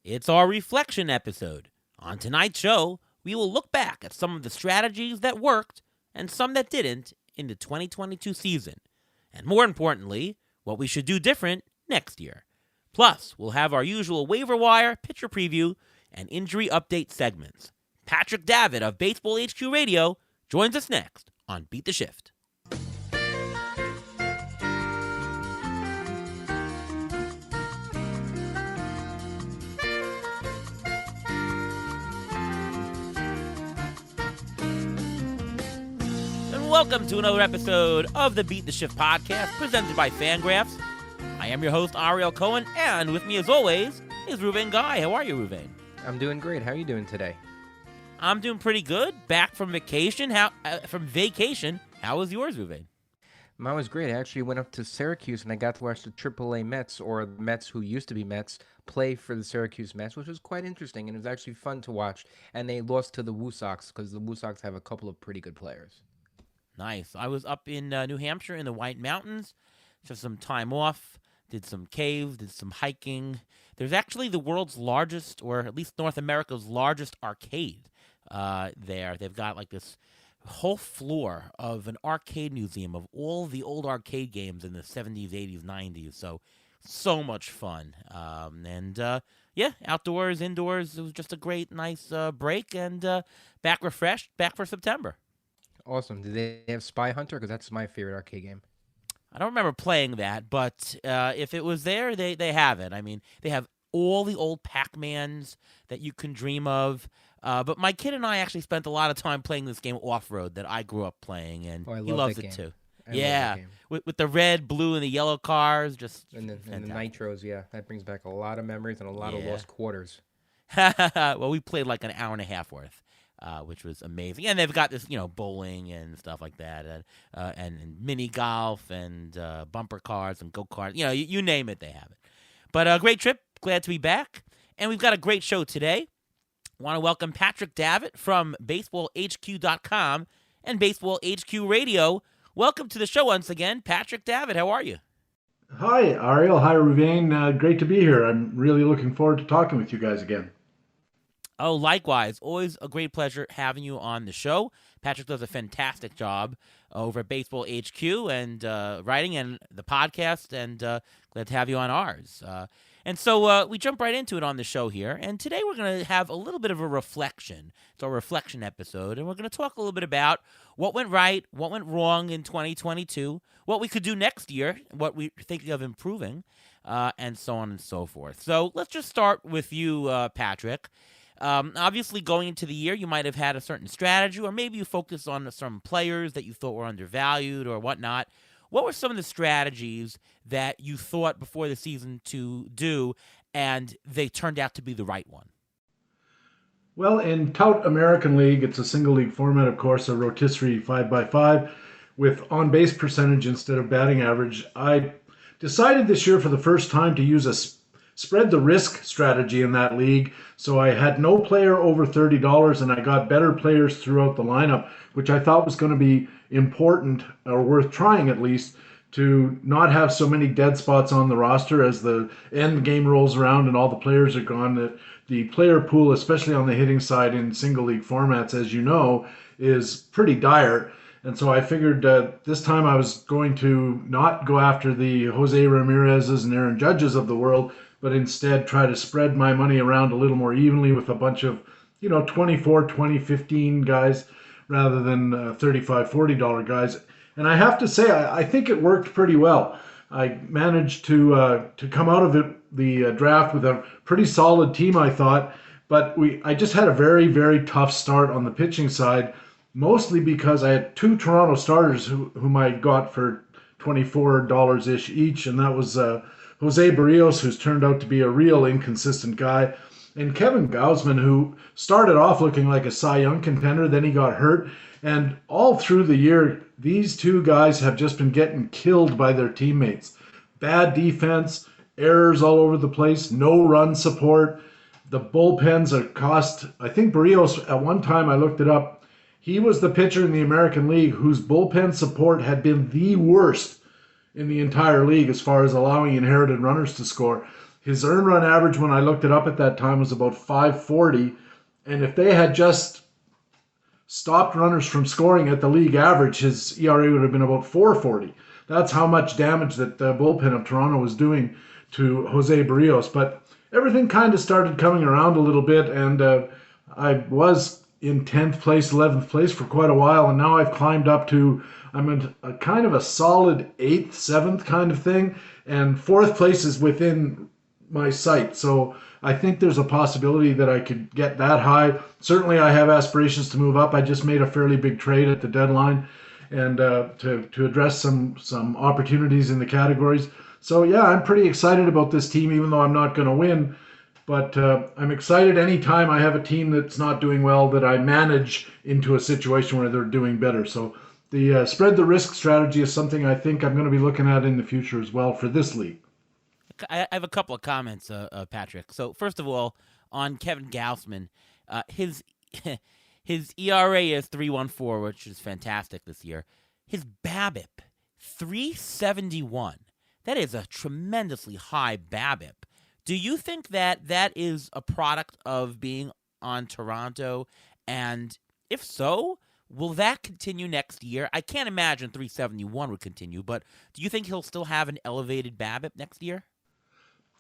It's our reflection episode. On tonight's show, we will look back at some of the strategies that worked and some that didn't in the 2022 season. And more importantly, what we should do different next year. Plus, we'll have our usual waiver wire, pitcher preview, and injury update segments. Patrick Davitt of Baseball HQ Radio joins us next on Beat the Shift. Welcome to another episode of the Beat the Shift podcast presented by Fangraphs. I am your host, Ariel Cohen, and with me as always is Ruvain Guy. How are you, Ruvain? I'm doing great. How are you doing today? I'm doing pretty good. Back from vacation. How was yours, Ruvain? Mine was great. I actually went up to Syracuse and I got to watch the AAA Mets, or the Mets who used to be Mets, play for the Syracuse Mets, which was quite interesting, and it was actually fun to watch. And they lost to the Woo Sox because the Woo Sox have a couple of pretty good players. Nice. I was up in New Hampshire in the White Mountains, just some time off, did some caves, did some hiking. There's actually the world's largest, or at least North America's largest arcade there. They've got like this whole floor of an arcade museum of all the old arcade games in the 70s, 80s, 90s. So much fun. Yeah, outdoors, indoors. It was just a great, nice break, and back refreshed, back for September. Awesome. Did they have Spy Hunter? Because that's my favorite arcade game. I don't remember playing that, but if it was there, they have it. I mean, they have all the old Pac-Mans that you can dream of. But my kid and I actually spent a lot of time playing this game Off-Road that I grew up playing, and he loves it too. Yeah, with the red, blue, and the yellow cars, and the nitros. Yeah, that brings back a lot of memories and a lot of lost quarters. Well, we played like an hour and a half worth. Which was amazing, and they've got this, bowling and stuff like that, and mini golf and bumper cars and go karts. You name it, they have it. But a great trip. Glad to be back, and we've got a great show today. Want to welcome Patrick Davitt from BaseballHQ.com and Baseball HQ Radio. Welcome to the show once again, Patrick Davitt. How are you? Hi, Ariel. Hi, Ruvain. Great to be here. I'm really looking forward to talking with you guys again. Oh, likewise. Always a great pleasure having you on the show. Patrick does a fantastic job over at Baseball HQ and writing and the podcast, and glad to have you on ours. And so we jump right into it on the show here. And today we're going to have a little bit of a reflection. It's our reflection episode, and we're going to talk a little bit about what went right, what went wrong in 2022, what we could do next year, what we're thinking of improving, and so on and so forth. So let's just start with you, Patrick. Obviously, going into the year, you might have had a certain strategy, or maybe you focused on some players that you thought were undervalued or whatnot. What were some of the strategies that you thought before the season to do, and they turned out to be the right one? Well, in Tout American League, it's a single league format, of course, a rotisserie 5x5 with on-base percentage instead of batting average. I decided this year for the first time to use a spread the risk strategy in that league. So I had no player over $30, and I got better players throughout the lineup, which I thought was going to be important, or worth trying at least, to not have so many dead spots on the roster as the end game rolls around and all the players are gone. The player pool, especially on the hitting side in single league formats, as you know, is pretty dire. And so I figured this time I was going to not go after the Jose Ramirez's and Aaron Judges of the world, but instead try to spread my money around a little more evenly with a bunch of, 24, 20, 15 guys rather than $35, $40 guys. And I have to say, I think it worked pretty well. I managed to come out of the draft with a pretty solid team, I thought, but I just had a very, very tough start on the pitching side, mostly because I had two Toronto starters whom I got for $24-ish each, and that was Jose Barrios, who's turned out to be a real inconsistent guy, and Kevin Gausman, who started off looking like a Cy Young contender, then he got hurt, and all through the year, these two guys have just been getting killed by their teammates. Bad defense, errors all over the place, no run support. The bullpens are cost. I think Barrios, at one time I looked it up, he was the pitcher in the American League whose bullpen support had been the worst in the entire league as far as allowing inherited runners to score. His earned run average when I looked it up at that time was about 540. And if they had just stopped runners from scoring at the league average, his ERA would have been about 440. That's how much damage that the bullpen of Toronto was doing to Jose Barrios. But everything kind of started coming around a little bit, and I was in 10th place, 11th place for quite a while, and now I've climbed up to, I'm in a kind of a solid 8th, 7th kind of thing, and 4th place is within my sight. So I think there's a possibility that I could get that high. Certainly, I have aspirations to move up. I just made a fairly big trade at the deadline, and to address some opportunities in the categories. So yeah, I'm pretty excited about this team, even though I'm not going to win. But I'm excited anytime I have a team that's not doing well that I manage into a situation where they're doing better. So the spread the risk strategy is something I think I'm going to be looking at in the future as well for this league. I have a couple of comments, Patrick. So first of all, on Kevin Gausman, his his ERA is 3.14, which is fantastic this year. His BABIP 3.71. That is a tremendously high BABIP. Do you think that that is a product of being on Toronto? And if so, will that continue next year? I can't imagine 371 would continue, but do you think he'll still have an elevated BABIP next year?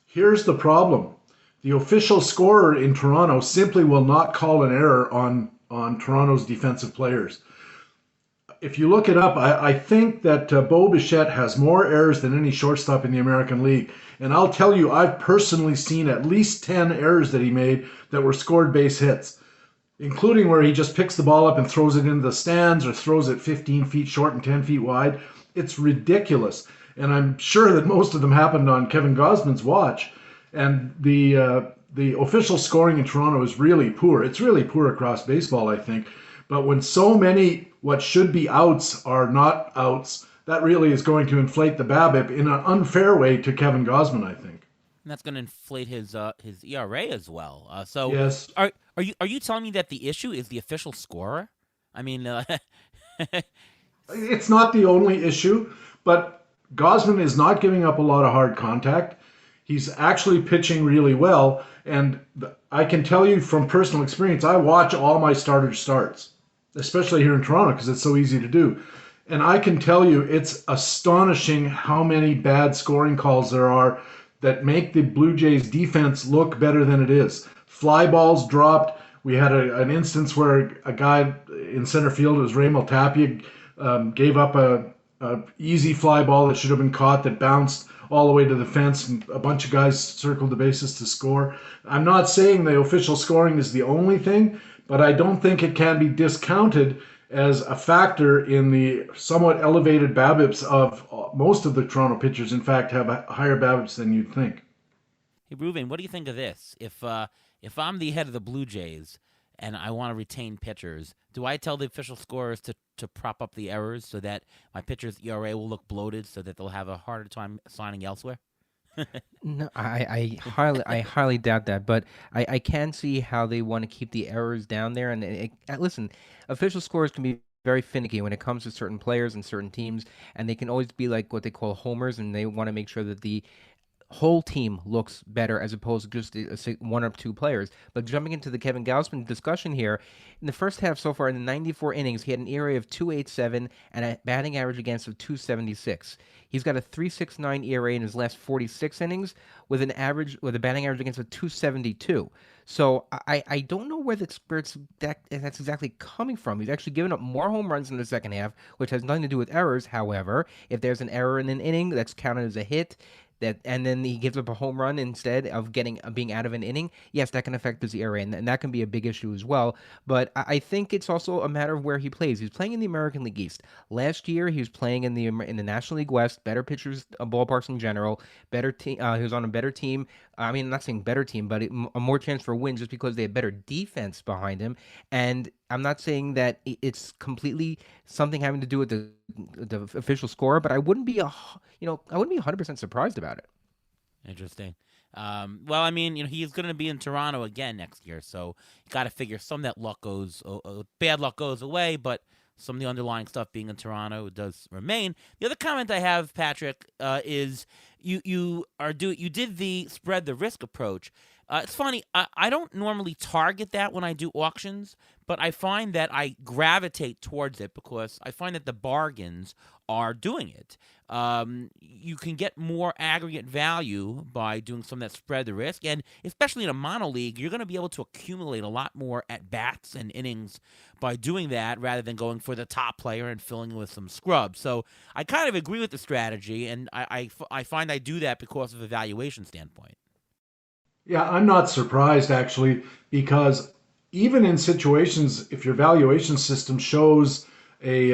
Here's the problem. The official scorer in Toronto simply will not call an error on Toronto's defensive players. If you look it up, I think that Bo Bichette has more errors than any shortstop in the American League. And I'll tell you, I've personally seen at least 10 errors that he made that were scored base hits, including where he just picks the ball up and throws it into the stands or throws it 15 feet short and 10 feet wide. It's ridiculous. And I'm sure that most of them happened on Kevin Gausman's watch. And the official scoring in Toronto is really poor. It's really poor across baseball, I think. But when so many what should be outs are not outs, that really is going to inflate the BABIP in an unfair way to Kevin Gausman, I think. And that's going to inflate his ERA as well. So Yes. are you telling me that the issue is the official scorer? I mean, It's not the only issue, but Gausman is not giving up a lot of hard contact. He's actually pitching really well, and I can tell you from personal experience, I watch all my starter starts, especially here in Toronto because it's so easy to do. And I can tell you it's astonishing how many bad scoring calls there are that make the Blue Jays defense look better than it is. Fly balls dropped. We had an instance where a guy in center field, it was Raymond Tapia, gave up a easy fly ball that should have been caught that bounced all the way to the fence, and a bunch of guys circled the bases to score. I'm not saying the official scoring is the only thing, but I don't think it can be discounted as a factor in the somewhat elevated BABIPs of most of the Toronto pitchers. In fact, have higher BABIPs than you'd think. hey, Ruben, what do you think of this? If I'm the head of the Blue Jays and I want to retain pitchers, do I tell the official scorers to prop up the errors so that my pitcher's ERA will look bloated so that they'll have a harder time signing elsewhere? No, I highly doubt that, but I can see how they want to keep the errors down there. And listen, official scores can be very finicky when it comes to certain players and certain teams, and they can always be like what they call homers, and they want to make sure that the whole team looks better as opposed to just one or two players. But jumping into the Kevin Gausman discussion here, in the first half so far, in the 94 innings, he had an ERA of 2.87 and a batting average against of 2.76. He's got a 3.69 ERA in his last 46 innings with a batting average against of 2.72. So I don't know where the spirits that's exactly coming from. He's actually given up more home runs in the second half, which has nothing to do with errors. However, if there's an error in an inning, that's counted as a hit. And then he gives up a home run instead of being out of an inning. Yes, that can affect his ERA, and that can be a big issue as well. But I think it's also a matter of where he plays. He's playing in the American League East. Last year, he was playing in the National League West. Better pitchers, ballparks in general. Better team. He was on a better team. I mean, I'm not saying better team, but a more chance for wins just because they have better defense behind him. And I'm not saying that it's completely something having to do with the official score, but I wouldn't be 100% surprised about it. Interesting. Well, I mean, he's going to be in Toronto again next year, so you got to figure some of that luck bad luck goes away, but some of the underlying stuff being in Toronto does remain. The other comment I have, Patrick, is you did the spread the risk approach. It's funny. I don't normally target that when I do auctions, but I find that I gravitate towards it because I find that the bargains are doing it. You can get more aggregate value by doing some of that spread the risk, and especially in a mono league, you're going to be able to accumulate a lot more at bats and innings by doing that rather than going for the top player and filling with some scrub. So I kind of agree with the strategy, and I find I do that because of a valuation standpoint. Yeah, I'm not surprised actually, because even in situations, if your valuation system shows a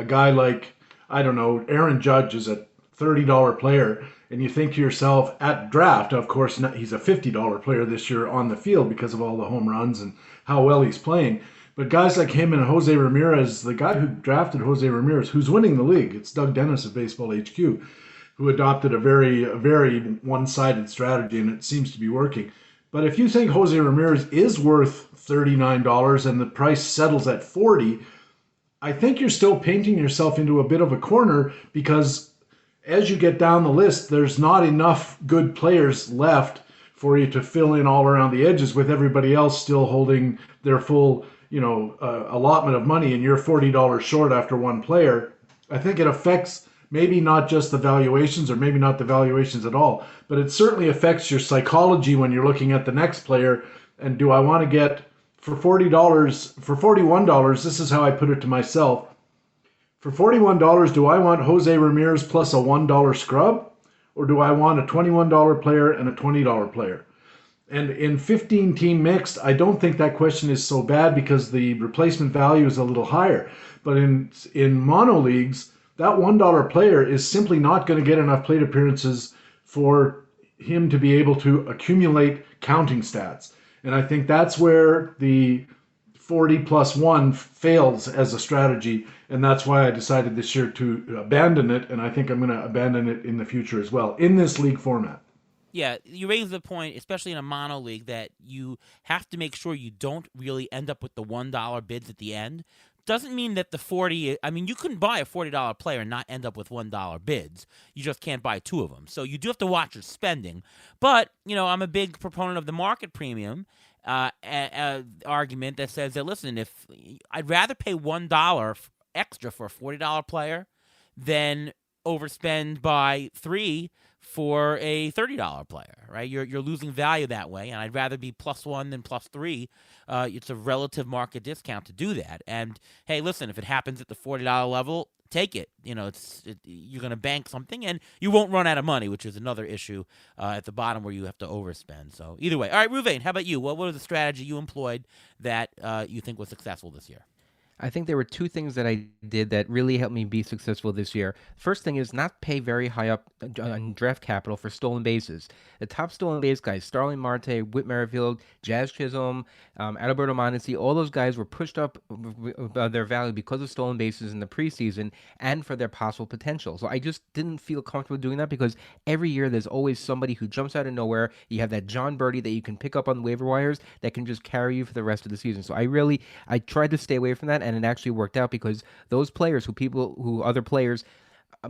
guy like, I don't know, Aaron Judge is a $30 player, and you think to yourself at draft, of course, he's a $50 player this year on the field because of all the home runs and how well he's playing. But guys like him and Jose Ramirez, the guy who drafted Jose Ramirez, who's winning the league, it's Doug Dennis of Baseball HQ, who adopted a very one-sided strategy, and it seems to be working. But if you think Jose Ramirez is worth $39 and the price settles at 40, I think you're still painting yourself into a bit of a corner, because as you get down the list, there's not enough good players left for you to fill in all around the edges, with everybody else still holding their full, allotment of money, and you're $40 short after one player. I think it affects maybe not just the valuations, or maybe not the valuations at all, but it certainly affects your psychology when you're looking at the next player. And do I want to get for $40, for $41, this is how I put it to myself. For $41, do I want Jose Ramirez plus a $1 scrub? Or do I want a $21 player and a $20 player? And in 15-team mixed, I don't think that question is so bad because the replacement value is a little higher. But in mono leagues, that $1 player is simply not going to get enough plate appearances for him to be able to accumulate counting stats. And I think that's where the 40 plus 1 fails as a strategy. And that's why I decided this year to abandon it. And I think I'm going to abandon it in the future as well, in this league format. Yeah, you raise the point, especially in a mono league, that you have to make sure you don't really end up with the $1 bids at the end. Doesn't mean that the 40, I mean, you couldn't buy a $40 player and not end up with $1 bids. You just can't buy two of them. So you do have to watch your spending. But, I'm a big proponent of the market premium argument that says that, listen, if I'd rather pay $1 extra for a $40 player than overspend by $3 for a $30 player, right? You're losing value that way, and I'd rather be plus 1 than plus 3. It's a relative market discount to do that. And hey, listen, if it happens at the $40 level, take it. You're going to bank something, and you won't run out of money, which is another issue at the bottom where you have to overspend. So either way, all right, Ruvain, how about you? What was the strategy you employed that you think was successful this year? I think there were two things that I did that really helped me be successful this year. First thing is not pay very high up on draft capital for stolen bases. The top stolen base guys, Starling Marte, Whit Merrifield, Jazz Chisholm, Adalberto Mondesi, all those guys were pushed up their value because of stolen bases in the preseason and for their possible potential. So I just didn't feel comfortable doing that, because every year there's always somebody who jumps out of nowhere. You have that John Birdie that you can pick up on the waiver wires that can just carry you for the rest of the season. So I tried to stay away from that, and it actually worked out, because those players who other players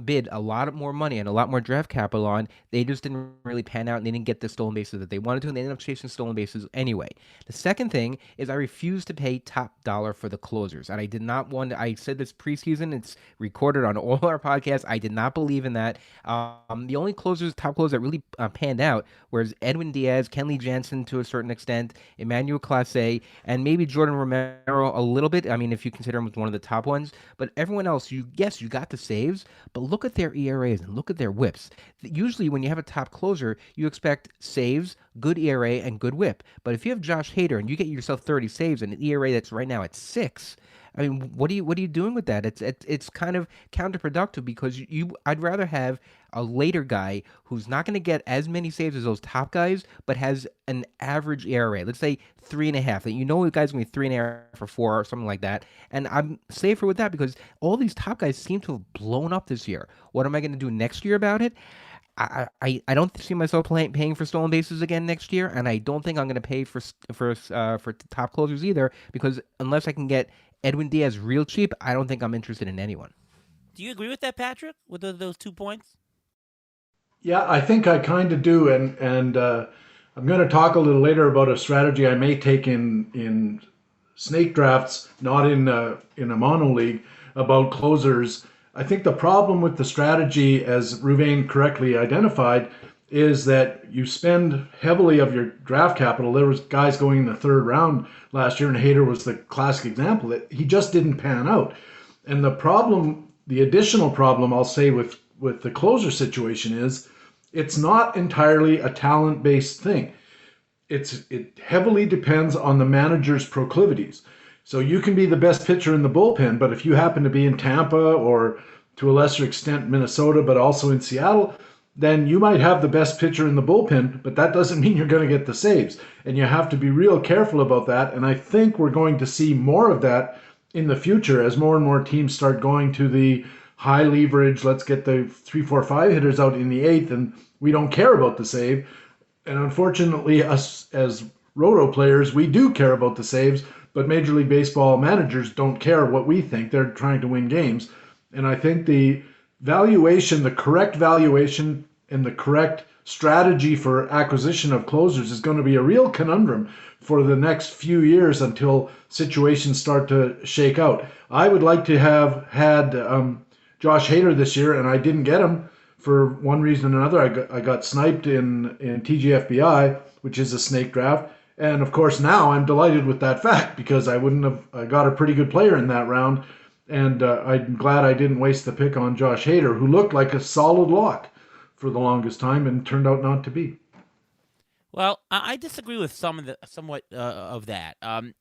bid a lot more money and a lot more draft capital on, they just didn't really pan out, and they didn't get the stolen bases that they wanted to, and they ended up chasing stolen bases anyway. The second thing is I refused to pay top dollar for the closers, and I did not want to, I said this preseason, it's recorded on all our podcasts, I did not believe in that. The only top closers that really panned out was Edwin Diaz, Kenley Jansen to a certain extent, Emmanuel Clase, and maybe Jordan Romero a little bit. I mean, if you consider him one of the top ones, but everyone else, you got the saves, but look at their ERAs and look at their whips. Usually when you have a top closer, you expect saves, good ERA, and good whip. But if you have Josh Hader and you get yourself 30 saves and an ERA that's right now at 6, I mean, what are you doing with that? It's kind of counterproductive, because I'd rather have a later guy who's not going to get as many saves as those top guys, but has an average ERA. Let's say 3.5. The guy's going to be 3.5 or 4 or something like that. And I'm safer with that, because all these top guys seem to have blown up this year. What am I going to do next year about it? I don't see myself paying for stolen bases again next year, and I don't think I'm going to pay for top closers either, because unless I can get Edwin Diaz real cheap, I don't think I'm interested in anyone. Do you agree with that, Patrick? With those 2 points? Yeah, I think I kind of do, and I'm going to talk a little later about a strategy I may take in snake drafts, not in a mono league, about closers. I think the problem with the strategy, as Ruvain correctly identified, is that you spend heavily of your draft capital. There was guys going in the third round last year, and Hayter was the classic example that he just didn't pan out. And the additional problem I'll say with the closer situation is it's not entirely a talent based thing. It heavily depends on the manager's proclivities. So you can be the best pitcher in the bullpen, but if you happen to be in Tampa or to a lesser extent Minnesota, but also in Seattle, then you might have the best pitcher in the bullpen, but that doesn't mean you're going to get the saves. And you have to be real careful about that. And I think we're going to see more of that in the future as more and more teams start going to the high leverage, let's get the 3, 4, 5 hitters out in the eighth, and we don't care about the save. And unfortunately, us as roto players, we do care about the saves, but Major League Baseball managers don't care what we think. They're trying to win games. And I think the correct valuation and the correct strategy for acquisition of closers is going to be a real conundrum for the next few years until situations start to shake out. I would like to have had Josh Hader this year, and I didn't get him for one reason or another. I got sniped in TGFBI, which is a snake draft. And of course, now I'm delighted with that fact because I got a pretty good player in that round. And I'm glad I didn't waste the pick on Josh Hader, who looked like a solid lock for the longest time and turned out not to be. Well, I disagree with somewhat of that.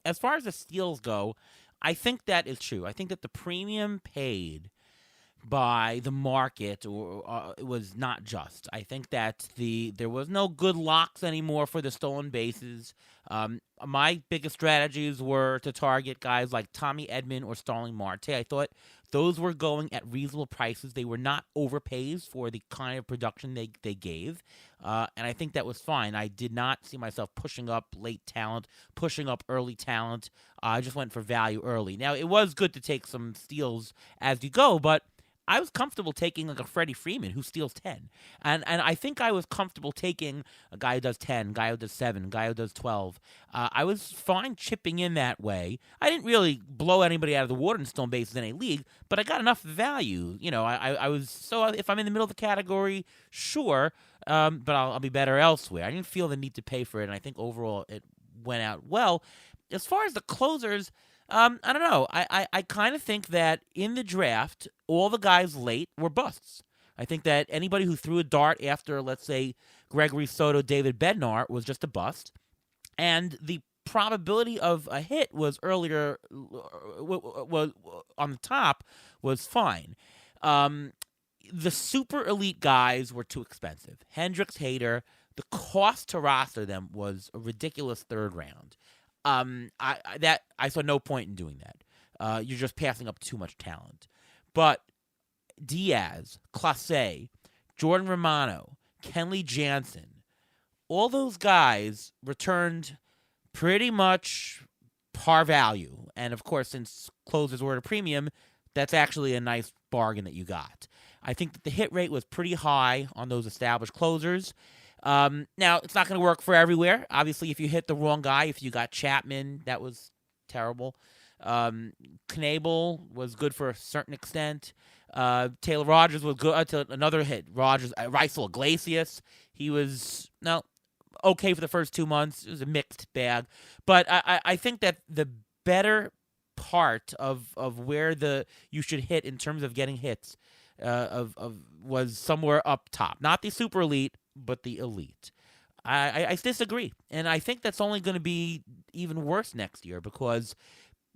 As far as the steals go, I think that is true. I think that the premium paid by the market was not just. I think that there was no good locks anymore for the stolen bases. My biggest strategies were to target guys like Tommy Edman or Starling Marte. I thought those were going at reasonable prices. They were not overpays for the kind of production they gave. And I think that was fine. I did not see myself pushing up late talent, pushing up early talent. I just went for value early. Now, it was good to take some steals as you go, but I was comfortable taking like a Freddie Freeman who steals 10. And I think I was comfortable taking a guy who does 10, a guy who does 7, a guy who does 12. I was fine chipping in that way. I didn't really blow anybody out of the water in stolen bases in a league, but I got enough value. I was, so if I'm in the middle of the category, sure, but I'll be better elsewhere. I didn't feel the need to pay for it, and I think overall it went out well. As far as the closers, I don't know. I kind of think that in the draft, all the guys late were busts. I think that anybody who threw a dart after, let's say, Gregory Soto, David Bednar was just a bust. And the probability of a hit was earlier, was on the top, was fine. The super elite guys were too expensive. Hendricks, Hader, the cost to roster them was a ridiculous third round. I saw no point in doing that. You're just passing up too much talent. But Diaz, Clase, Jordan Romano, Kenley Jansen, all those guys returned pretty much par value. And of course, since closers were at a premium, that's actually a nice bargain that you got. I think that the hit rate was pretty high on those established closers. Now, it's not going to work for everywhere. Obviously, if you hit the wrong guy, if you got Chapman, that was terrible. Knebel was good for a certain extent. Taylor Rogers was good until another hit. Raisel Iglesias, he was, okay for the first 2 months. It was a mixed bag. But I think that the better part of where you should hit in terms of getting hits was somewhere up top. Not the super elite, but the elite. I disagree. And I think that's only going to be even worse next year because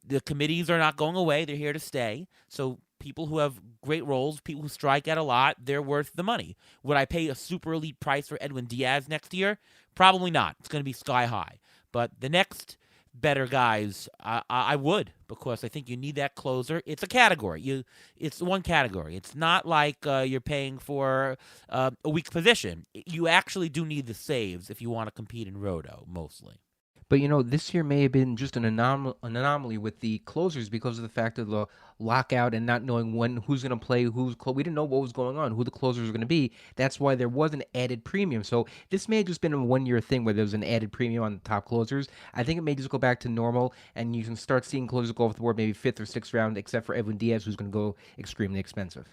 the committees are not going away. They're here to stay. So people who have great roles, people who strike out a lot, they're worth the money. Would I pay a super elite price for Edwin Diaz next year? Probably not. It's going to be sky high. But the next better guys, I would, because I think you need that closer. It's a category. It's one category. It's not like you're paying for a weak position. You actually do need the saves if you want to compete in Roto, mostly. But this year may have been just an anomaly with the closers because of the fact of the lockout and not knowing who's going to play, we didn't know what was going on, who the closers were going to be. That's why there was an added premium. So this may have just been a 1 year thing where there was an added premium on the top closers. I think it may just go back to normal, and you can start seeing closers go off the board maybe fifth or sixth round, except for Edwin Diaz, who's going to go extremely expensive.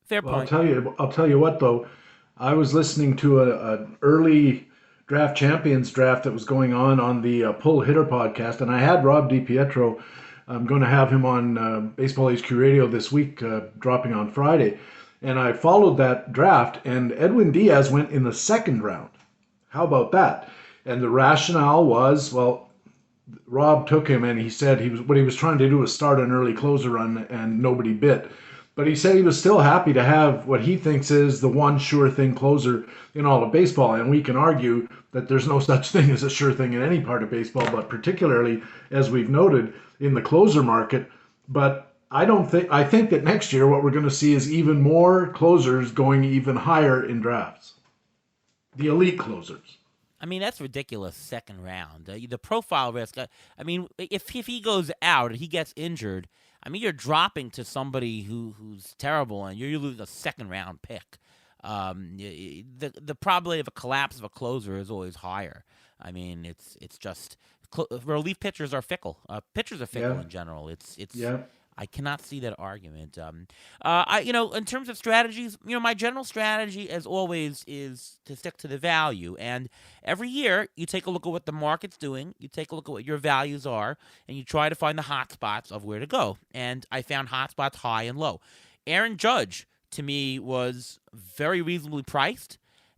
Fair Well, point. I'll tell you what though. I was listening to an early draft champions draft that was going on the Pull Hitter podcast, and I had Rob DiPietro. I'm going to have him on Baseball HQ Radio this week, dropping on Friday. And I followed that draft, and Edwin Diaz went in the second round. How about that? And the rationale was, well, Rob took him and he said what he was trying to do was start an early closer run, and nobody bit. But he said he was still happy to have what he thinks is the one sure thing closer in all of baseball. And we can argue that there's no such thing as a sure thing in any part of baseball, but particularly, as we've noted, in the closer market. But I think that next year what we're going to see is even more closers going even higher in drafts. The elite closers. I mean, that's ridiculous. Second round, the profile risk. I mean, if he goes out and he gets injured, I mean, you're dropping to somebody who's terrible, and you're losing a second round pick. The probability of a collapse of a closer is always higher. I mean, it's just relief pitchers are fickle. Pitchers are fickle in general. It's Yeah. I cannot see that argument. In terms of strategies, my general strategy, as always, is to stick to the value. And every year, you take a look at what the market's doing, you take a look at what your values are, and you try to find the hot spots of where to go. And I found hot spots high and low. Aaron Judge, to me, was very reasonably priced,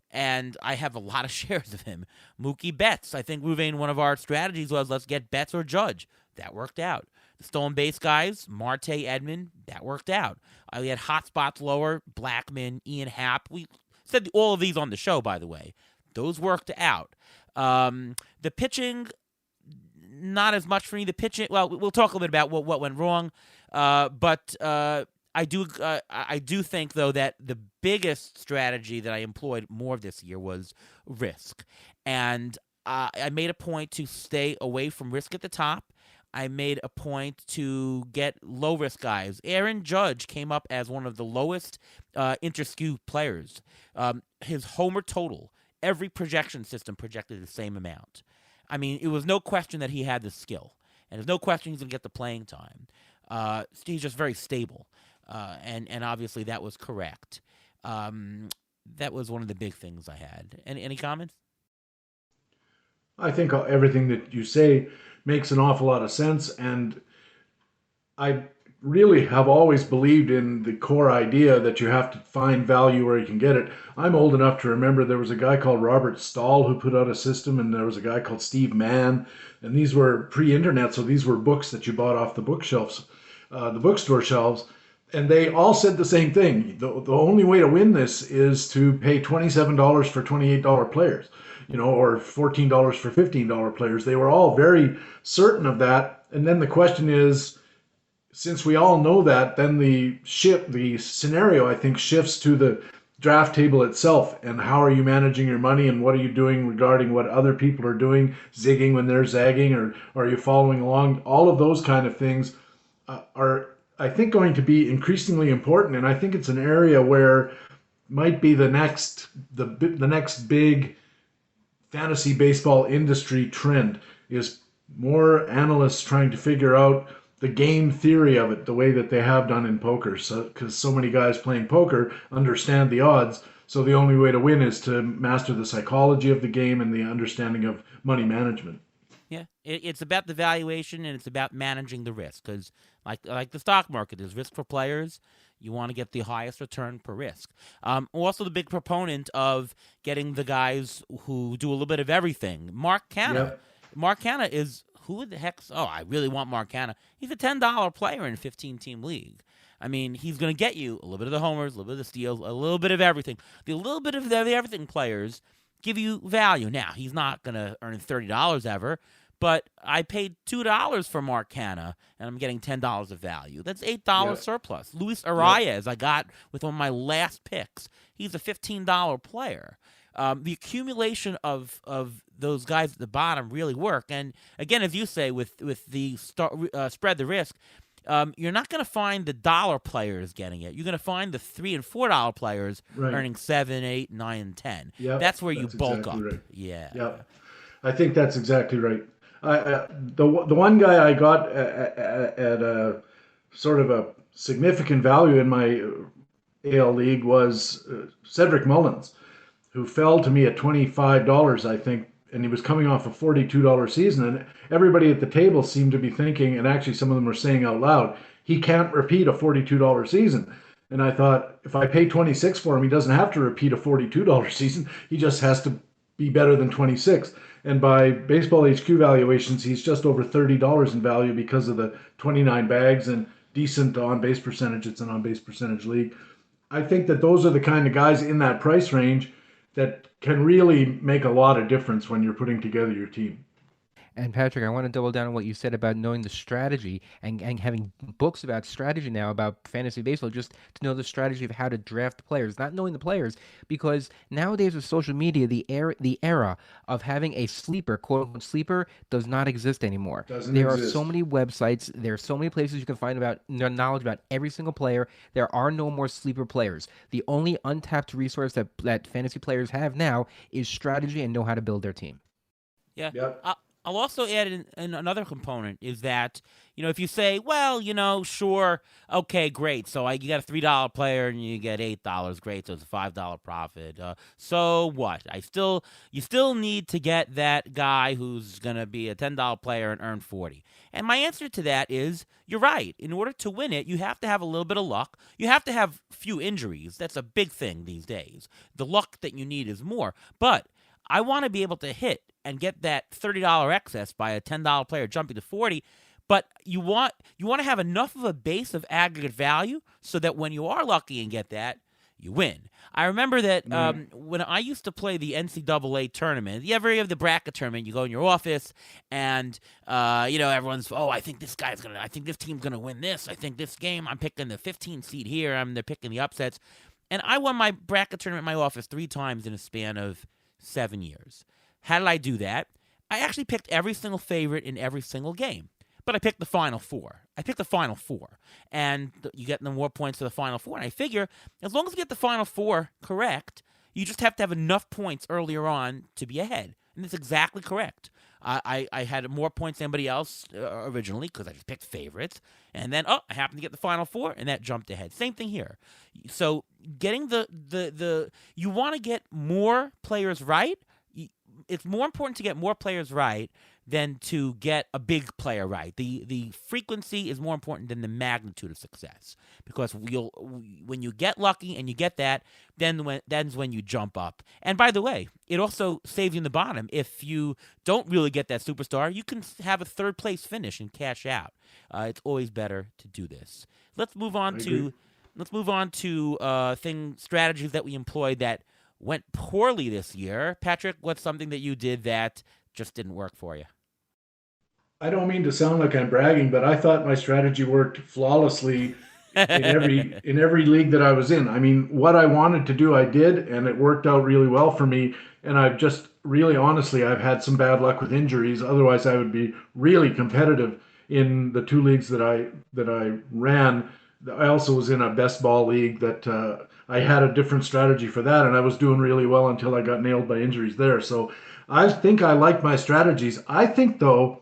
and I have a lot of shares of him. Mookie Betts, I think, Ruvain, one of our strategies was let's get Betts or Judge. That worked out. The stolen base guys, Marte, Edman, that worked out. We had hot spots lower, Blackman, Ian Happ. We said all of these on the show, by the way. Those worked out. The pitching, not as much for me. The pitching, well, we'll talk a little bit about what went wrong. But I do think, though, that the biggest strategy that I employed more this year was risk. And I made a point to stay away from risk at the top. I made a point to get low-risk guys. Aaron Judge came up as one of the lowest interskew players. His homer total, every projection system projected the same amount. I mean, it was no question that he had the skill. And there's no question he's going to get the playing time. He's just very stable. And obviously that was correct. That was one of the big things I had. Any comments? I think everything that you say makes an awful lot of sense, and I really have always believed in the core idea that you have to find value where you can get it. I'm old enough to remember there was a guy called Robert Stahl who put out a system, and there was a guy called Steve Mann, and these were pre-internet, so these were books that you bought off the bookshelves, the bookstore shelves, and they all said the same thing. The only way to win this is to pay $27 for $28 players, or $14 for $15 players. They were all very certain of that. And then the question is, since we all know that, then the scenario, I think, shifts to the draft table itself. And how are you managing your money, and what are you doing regarding what other people are doing, zigging when they're zagging, or are you following along? All of those kind of things are, I think, going to be increasingly important. And I think it's an area where might be the next big fantasy baseball industry trend is more analysts trying to figure out the game theory of it the way that they have done in poker. So, because so many guys playing poker understand the odds, so the only way to win is to master the psychology of the game and the understanding of money management. Yeah, it's about the valuation, and it's about managing the risk, because like the stock market, there's risk for players. You want to get the highest return per risk. Also, the big proponent of getting the guys who do a little bit of everything. Mark Canna. Yep. Mark Canna is, who the heck's, I really want Mark Canna. He's a $10 player in a 15-team league. I mean, he's going to get you a little bit of the homers, a little bit of the steals, a little bit of everything. The little bit of the everything players give you value. Now, he's not going to earn $30 ever, but I paid $2 for Mark Canna, and I'm getting $10 of value. That's $8 surplus. Luis Arias, I got with one of my last picks. He's a $15 player. The accumulation of those guys at the bottom really work. And again, as you say, with the spread the risk, you're not going to find the dollar players getting it. You're going to find the $3 and $4 players Right. earning 7, 8, 9, and 10. Yep, That's where you that's bulk exactly up. right. Yeah. Yep. I think that's exactly right. The one guy I got at a sort of a significant value in my AL league was Cedric Mullins, who fell to me at $25, I think, and he was coming off a $42 season. And everybody at the table seemed to be thinking, and actually some of them were saying out loud, he can't repeat a $42 season. And I thought, if I pay 26 for him, he doesn't have to repeat a $42 season. He just has to be better than 26. And by Baseball HQ valuations, he's just over $30 in value because of the 29 bags and decent on-base percentage. It's an on-base percentage league. I think that those are the kind of guys in that price range that can really make a lot of difference when you're putting together your team. And Patrick, I want to double down on what you said about knowing the strategy and having books about strategy now about fantasy baseball, just to know the strategy of how to draft players, not knowing the players, because nowadays with social media, the era of having a sleeper, quote unquote sleeper, does not exist anymore. There are so many websites, there are so many places you can find about knowledge about every single player. There are no more sleeper players. The only untapped resource that fantasy players have now is strategy and know how to build their team. Yeah. Yep. I'll also add in another component is that, if you say, well, sure, okay, great. So you got a $3 player and you get $8, great. So it's a $5 profit. So what? You still need to get that guy who's going to be a $10 player and earn 40. And my answer to that is, you're right. In order to win it, you have to have a little bit of luck. You have to have few injuries. That's a big thing these days. The luck that you need is more. But I want to be able to hit and get that $30 excess by a $10 player jumping to 40, but you want to have enough of a base of aggregate value so that when you are lucky and get that, you win. I remember that when I used to play the NCAA tournament, every of the bracket tournament, you go in your office and everyone's, I think this team's gonna win this. I think this game, I'm picking the 15 seed here. They're picking the upsets, and I won my bracket tournament in my office 3 times in a span of 7 years. How did I do that? I actually picked every single favorite in every single game, but I picked the Final Four. And you get the more points for the Final Four. And I figure as long as you get the Final Four correct, you just have to have enough points earlier on to be ahead. And that's exactly correct. I had more points than anybody else originally because I just picked favorites. And then, I happened to get the Final Four, and that jumped ahead. Same thing here. So getting you want to get more players right. It's more important to get more players right than to get a big player right. The frequency is more important than the magnitude of success, because when you get lucky and you get that, that's when you jump up. And by the way, it also saves you in the bottom. If you don't really get that superstar, you can have a 3rd place finish and cash out. It's always better to do this. Let's move on to strategies that we employed that went poorly this year. Patrick, what's something that you did that just didn't work for you? I don't mean to sound like I'm bragging, but I thought my strategy worked flawlessly in every league that I was in. I mean, what I wanted to do, I did, and it worked out really well for me. And I've just really, honestly, I've had some bad luck with injuries. Otherwise, I would be really competitive in the 2 leagues that I ran. I also was in a best ball league that I had a different strategy for that, and I was doing really well until I got nailed by injuries there. So I think I like my strategies. I think, though,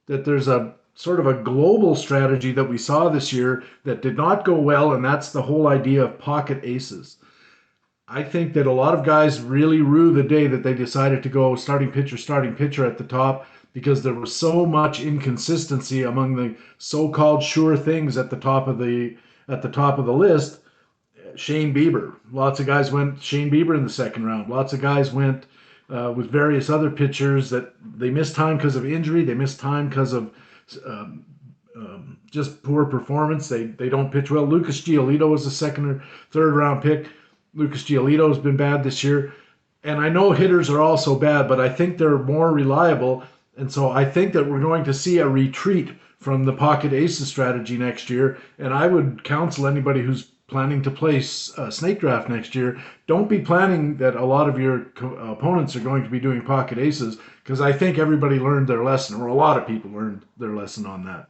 that there's a sort of a global strategy that we saw this year that did not go well, and that's the whole idea of pocket aces. I think that a lot of guys really rue the day that they decided to go starting pitcher at the top, because there was so much inconsistency among the so-called sure things at the top of the list. Shane Bieber. Lots of guys went Shane Bieber in the 2nd round. Lots of guys went with various other pitchers that they missed time because of injury. They missed time because of just poor performance. They don't pitch well. Lucas Giolito was a 2nd or 3rd round pick. Lucas Giolito has been bad this year. And I know hitters are also bad, but I think they're more reliable. And so I think that we're going to see a retreat from the pocket aces strategy next year. And I would counsel anybody who's planning to play snake draft next year, don't be planning that a lot of your opponents are going to be doing pocket aces, because I think everybody learned their lesson, or a lot of people learned their lesson on that.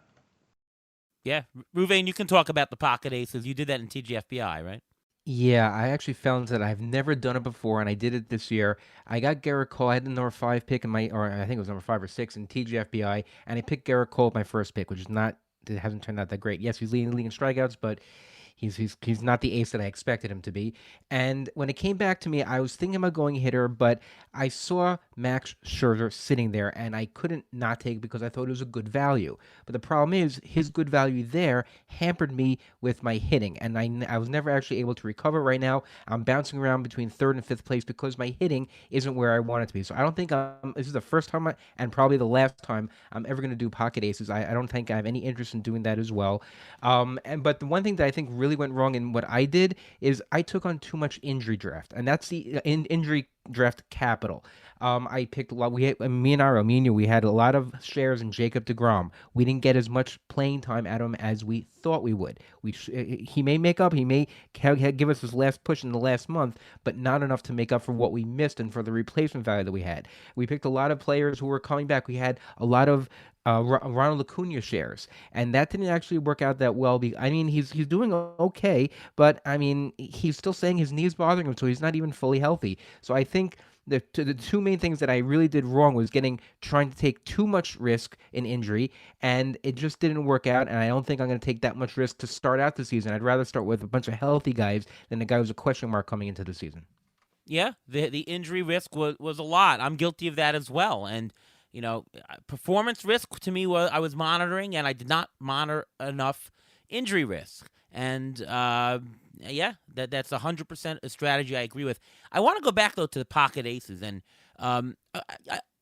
Yeah, Ruvain, you can talk about the pocket aces. You did that in TGFBI, right? Yeah, I actually found that I've never done it before, and I did it this year. I got Garrett Cole. I had the number 5 pick in my, or I think it was number 5 or 6 in TGFBI, and I picked Garrett Cole with my first pick, which is not, it hasn't turned out that great. Yes, he's leading the league in strikeouts, but he's not the ace that I expected him to be. And when it came back to me, I was thinking about going hitter, but I saw Max Scherzer sitting there, and I couldn't not take it because I thought it was a good value. But the problem is, his good value there hampered me with my hitting, and I was never actually able to recover. Right now, I'm bouncing around between third and fifth place because my hitting isn't where I want it to be. So I don't think this is the first time and probably the last time I'm ever going to do pocket aces. I don't think I have any interest in doing that as well. But the one thing that I think really went wrong in what I did is I took on too much injury draft, and that's the injury draft capital. I picked a lot. Me and you, we had a lot of shares in Jacob deGrom. We didn't get as much playing time out of him as we thought we would. He may make up. He may give us his last push in the last month, but not enough to make up for what we missed and for the replacement value that we had. We picked a lot of players who were coming back. We had a lot of Ronald Acuna shares, and that didn't actually work out that well. I mean, he's doing okay, but I mean, he's still saying his knee's bothering him, so he's not even fully healthy. So I think the two main things that I really did wrong was trying to take too much risk in injury, and it just didn't work out. And I don't think I'm going to take that much risk to start out the season. I'd rather start with a bunch of healthy guys than a guy who's a question mark coming into the season. Yeah, the injury risk was a lot. I'm guilty of that as well, and performance risk to me was I was monitoring, and I did not monitor enough injury risk. And that's 100% a strategy I agree with. I want to go back though to the pocket aces, and I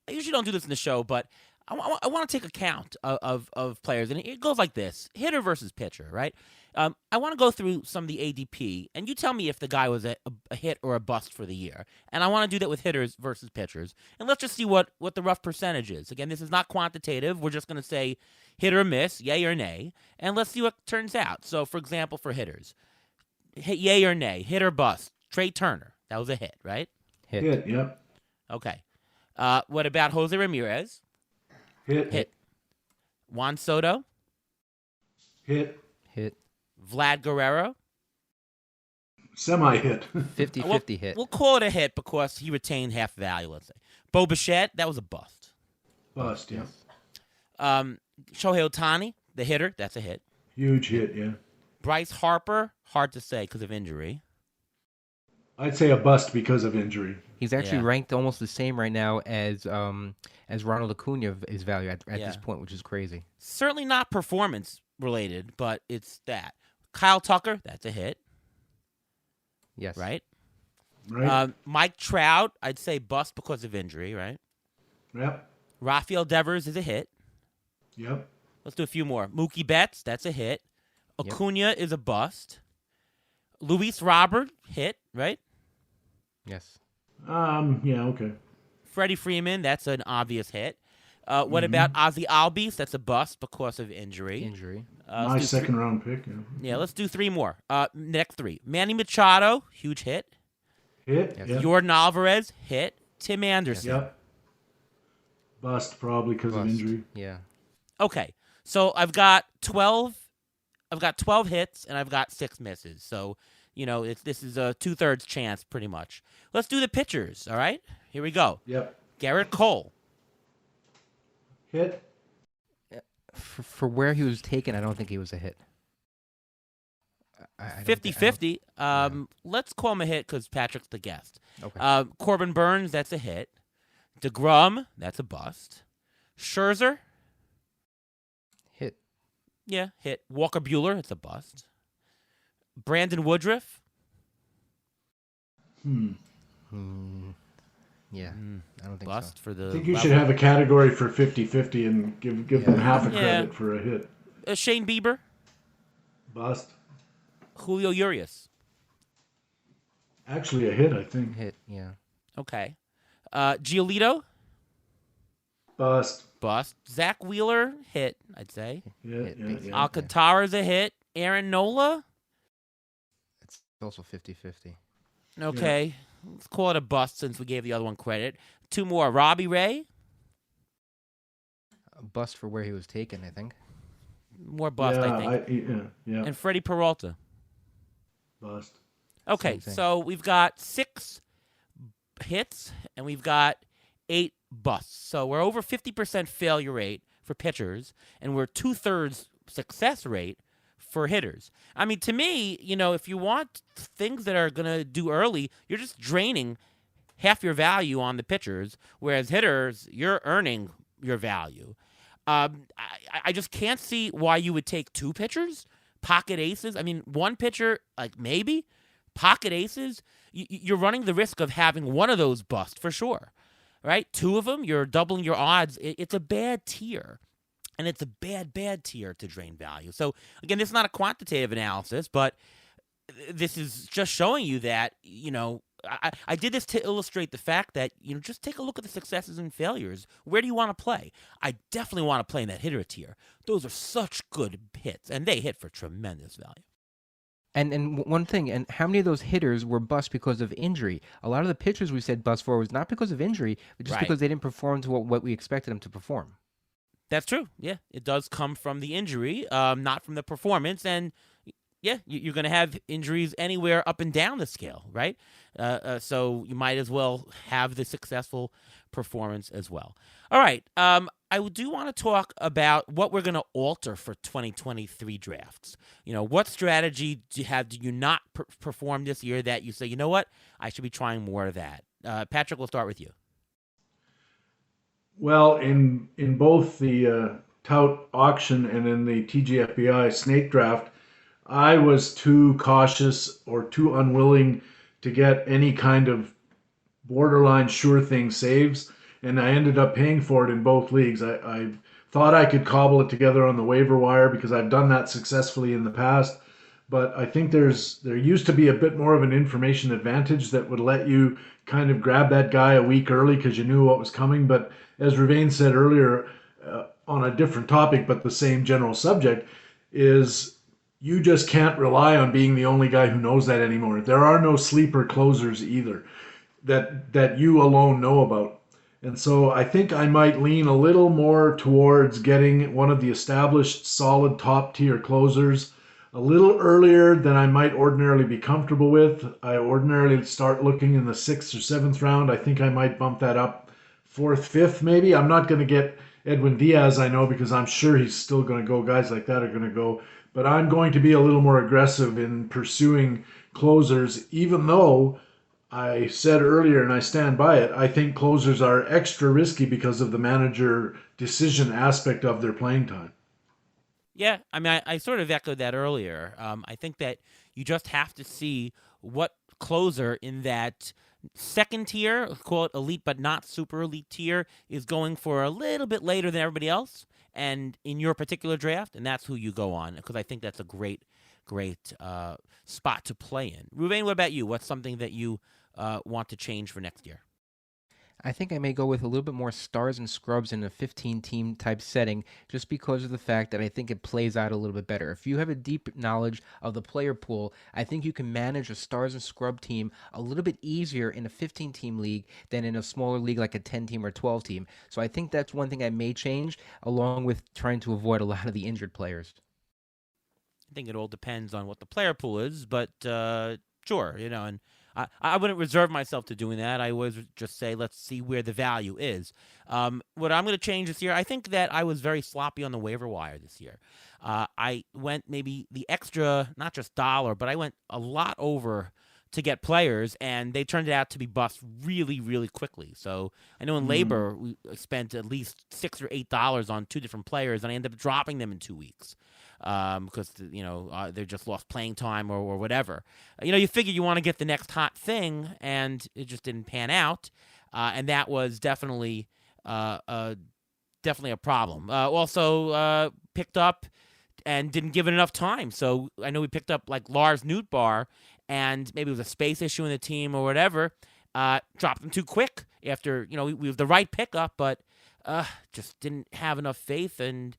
usually don't do this in the show, but I want to take account of players, and it goes like this: hitter versus pitcher, right? I want to go through some of the ADP, and you tell me if the guy was a hit or a bust for the year. And I want to do that with hitters versus pitchers. And let's just see what the rough percentage is. Again, this is not quantitative. We're just going to say hit or miss, yay or nay, and let's see what turns out. So, for example, for hitters, yay or nay, hit or bust. Trey Turner, that was a hit, right? Hit, yep. Okay. What about Jose Ramirez? Hit. Juan Soto? Hit. Vlad Guerrero? Semi-hit. 50-50 hit. We'll call it a hit because he retained half value, let's say. Bo Bichette, that was a bust. Bust, yeah. Shohei Ohtani, the hitter, that's a hit. Huge hit, yeah. Bryce Harper, hard to say because of injury. I'd say a bust because of injury. He's actually ranked almost the same right now as Ronald Acuna, his value at this point, which is crazy. Certainly not performance related, but it's that. Kyle Tucker, that's a hit. Yes. Right? Right. Mike Trout, I'd say bust because of injury, right? Yep. Rafael Devers is a hit. Yep. Let's do a few more. Mookie Betts, that's a hit. Acuna is a bust. Luis Robert, hit, right? Yes. Yeah, okay. Freddie Freeman, that's an obvious hit. What about Ozzy Albies? That's a bust because of injury. My second round pick. Yeah, let's do 3 more. Next 3. Manny Machado, huge hit. Hit. Yes. Yep. Jordan Alvarez, hit. Tim Anderson. Yep. Bust probably because of injury. Yeah. Okay, so I've got 12 hits and I've got 6 misses. So, this is a 2/3 chance pretty much. Let's do the pitchers, all right? Here we go. Yep. Garrett Cole. Hit. For where he was taken, I don't think he was a hit. 50-50. Let's call him a hit because Patrick's the guest. Okay. Corbin Burns, that's a hit. DeGrom, that's a bust. Scherzer. Hit. Yeah, hit. Walker Buehler, it's a bust. Brandon Woodruff. Yeah, I don't think bust so. for the. I think you should have a category for 50-50 and give them half a credit for a hit. Shane Bieber. Bust. Julio Urias. Actually, a hit, I think. Hit, yeah. Okay. Giolito. Bust. Zach Wheeler, hit, I'd say. Yeah. Alcantara's a hit. Aaron Nola. also 50-50. Okay, let's call it a bust since we gave the other one credit. Two more. Robbie Ray. A bust for where he was taken, I think. More bust, I think. Yeah. And Freddie Peralta. Bust. Okay, Same thing. so we've got 6 hits and we've got 8 busts. So we're over 50% failure rate for pitchers, and we're 2/3 success rate for hitters. I mean, to me, if you want things that are going to do early, you're just draining half your value on the pitchers, whereas hitters, you're earning your value. I just can't see why you would take 2 pitchers, pocket aces. I mean, 1 pitcher, like maybe. Pocket aces, you're running the risk of having one of those bust for sure, right? 2 of them, you're doubling your odds. It's a bad tier, and it's a bad tier to drain value. So, again, this is not a quantitative analysis, but this is just showing you that, I did this to illustrate the fact that, just take a look at the successes and failures. Where do you want to play? I definitely want to play in that hitter tier. Those are such good hits, and they hit for tremendous value. And one thing, and how many of those hitters were bust because of injury? A lot of the pitchers we said bust for was not because of injury, but just Right. because they didn't perform to what we expected them to perform. That's true. Yeah, it does come from the injury, not from the performance. And yeah, you're going to have injuries anywhere up and down the scale, right? So you might as well have the successful performance as well. All right. I do want to talk about what we're going to alter for 2023 drafts. What strategy do you not perform this year that you say, you know what, I should be trying more of that? Patrick, we'll start with you. Well, in both the tout auction and in the TGFBI snake draft, I was too cautious or too unwilling to get any kind of borderline sure thing saves, and I ended up paying for it in both leagues. I thought I could cobble it together on the waiver wire because I've done that successfully in the past, but I think there used to be a bit more of an information advantage that would let you kind of grab that guy a week early because you knew what was coming. But as Ravane said earlier, on a different topic but the same general subject, is you just can't rely on being the only guy who knows that anymore. There are no sleeper closers either that you alone know about. And so I think I might lean a little more towards getting one of the established solid top tier closers a little earlier than I might ordinarily be comfortable with. I ordinarily start looking in the 6th or 7th round. I think I might bump that up 4th, 5th maybe. I'm not going to get Edwin Diaz, I know, because I'm sure he's still going to go. Guys like that are going to go. But I'm going to be a little more aggressive in pursuing closers, even though I said earlier, and I stand by it, I think closers are extra risky because of the manager decision aspect of their playing time. Yeah, I mean, I sort of echoed that earlier. I think that you just have to see what closer in that second tier, call it elite but not super elite tier, is going for a little bit later than everybody else, and in your particular draft, and that's who you go on, because I think that's a great spot to play in. Ravane, what about you? What's something that you want to change for next year? I think I may go with a little bit more stars and scrubs in a 15-team type setting just because of the fact that I think it plays out a little bit better. If you have a deep knowledge of the player pool, I think you can manage a stars and scrub team a little bit easier in a 15-team league than in a smaller league like a 10-team or 12-team. So I think that's one thing I may change, along with trying to avoid a lot of the injured players. I think it all depends on what the player pool is, but sure, and I wouldn't reserve myself to doing that. I would just say, let's see where the value is. What I'm going to change this year, I think that I was very sloppy on the waiver wire this year. I went maybe the extra, not just dollar, but I went a lot over to get players, and they turned out to be bust really, really quickly. So I know in labor, we spent at least $6 or $8 on 2 different players, and I ended up dropping them in 2 weeks. Because they just lost playing time or whatever. You figure you want to get the next hot thing, and it just didn't pan out, and that was definitely a problem. Also picked up and didn't give it enough time. So I know we picked up like Lars Nootbaar, and maybe it was a space issue in the team or whatever. Dropped them too quick after we have the right pickup, but just didn't have enough faith, and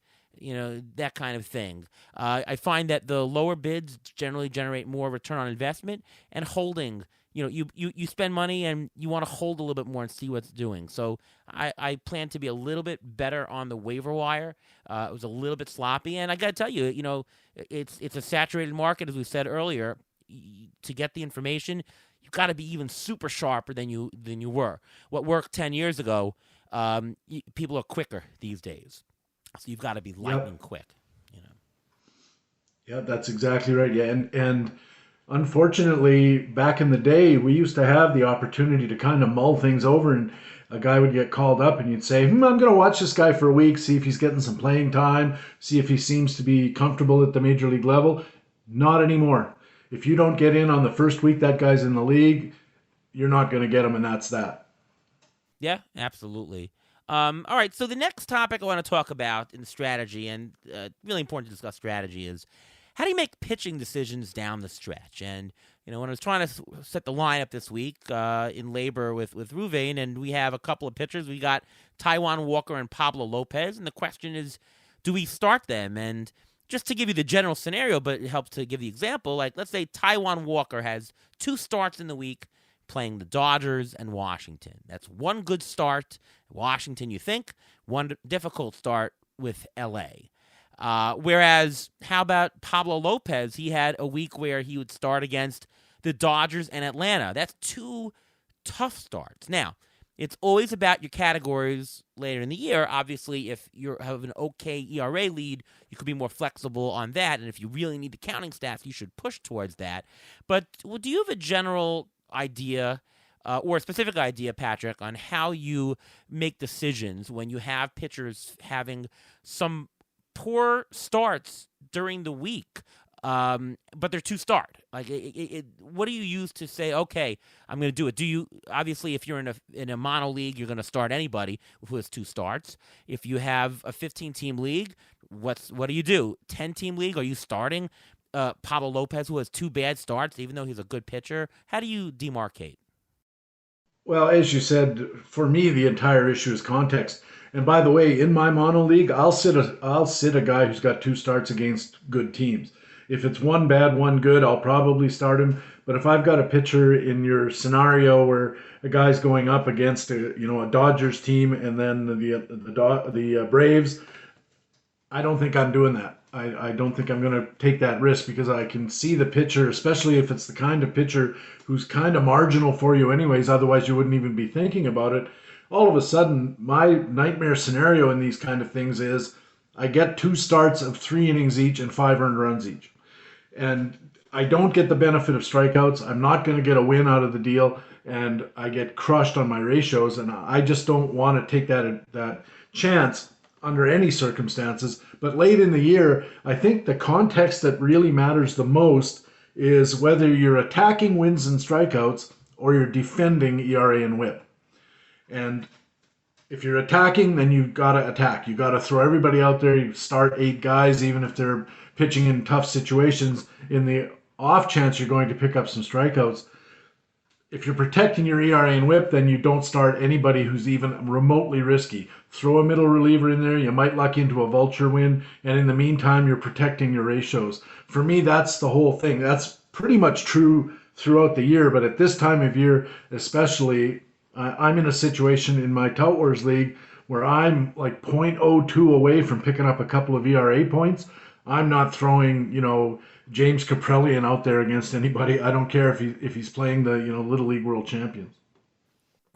that kind of thing. I find that the lower bids generally generate more return on investment, and holding. You spend money and you want to hold a little bit more and see what's doing. So I plan to be a little bit better on the waiver wire. It was a little bit sloppy, and I got to tell you, it's a saturated market, as we said earlier. To get the information, you've got to be even super sharper than you were. What worked 10 years ago, people are quicker these days, so you've got to be lightning quick. Yeah, that's exactly right. Yeah, and unfortunately, back in the day, we used to have the opportunity to kind of mull things over, and a guy would get called up, and you'd say, I'm going to watch this guy for a week, see if he's getting some playing time, see if he seems to be comfortable at the major league level. Not anymore. If you don't get in on the first week that guy's in the league, you're not going to get him, and that's that. Yeah, absolutely. All right, so the next topic I want to talk about in strategy, and really important to discuss strategy, is how do you make pitching decisions down the stretch? And, when I was trying to set the lineup this week in labor with Ruvain, and we have a couple of pitchers. We got Taijuan Walker and Pablo Lopez, and the question is, do we start them? And just to give you the general scenario, but it helps to give the example, like let's say Taijuan Walker has 2 starts in the week playing the Dodgers and Washington. That's one good start, Washington, you think, one difficult start with L.A., whereas, how about Pablo Lopez? He had a week where he would start against the Dodgers and Atlanta. That's 2 tough starts. Now, it's always about your categories later in the year. Obviously, if you have an okay ERA lead, you could be more flexible on that. And if you really need the counting stats, you should push towards that. But do you have a general idea or a specific idea, Patrick, on how you make decisions when you have pitchers having some poor starts during the week, but they're 2 start? Like, what do you use to say, okay, I'm going to do it? Do you, obviously, if you're in a mono league, you're going to start anybody who has 2 starts. If you have a 15-team league, what do you do? 10-team league, are you starting Pablo Lopez, who has 2 bad starts, even though he's a good pitcher? How do you demarcate? Well, as you said, for me, the entire issue is context. And by the way, in my mono league, I'll sit a guy who's got 2 starts against good teams. If it's one bad, one good, I'll probably start him. But if I've got a pitcher in your scenario where a guy's going up against a Dodgers team and then the Braves, I don't think I'm doing that. I don't think I'm going to take that risk because I can see the pitcher, especially if it's the kind of pitcher who's kind of marginal for you anyways, otherwise you wouldn't even be thinking about it. All of a sudden, my nightmare scenario in these kind of things is I get 2 starts of 3 innings each and 5 earned runs each. And I don't get the benefit of strikeouts. I'm not going to get a win out of the deal, and I get crushed on my ratios, and I just don't want to take that chance under any circumstances. But late in the year, I think the context that really matters the most is whether you're attacking wins and strikeouts or you're defending ERA and WHIP. And if you're attacking, then you've got to attack. You've got to throw everybody out there. You start 8 guys, even if they're pitching in tough situations. In the off chance you're going to pick up some strikeouts, if you're protecting your ERA and WHIP, then you don't start anybody who's even remotely risky. Throw a middle reliever in there. You might luck into a vulture win, and in the meantime, you're protecting your ratios. For me, that's the whole thing. That's pretty much true throughout the year, but at this time of year, especially, I'm in a situation in my Tout Wars League where I'm like 0.02 away from picking up a couple of ERA points. I'm not throwing, James Kaprelian out there against anybody. I don't care if he's playing the Little League World Champions.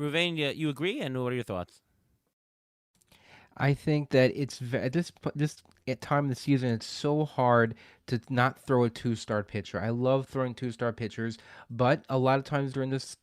Ruvain, you agree, and what are your thoughts? I think that it's at this time of the season, it's so hard to not throw a 2-star pitcher. I love throwing 2-star pitchers, but a lot of times during this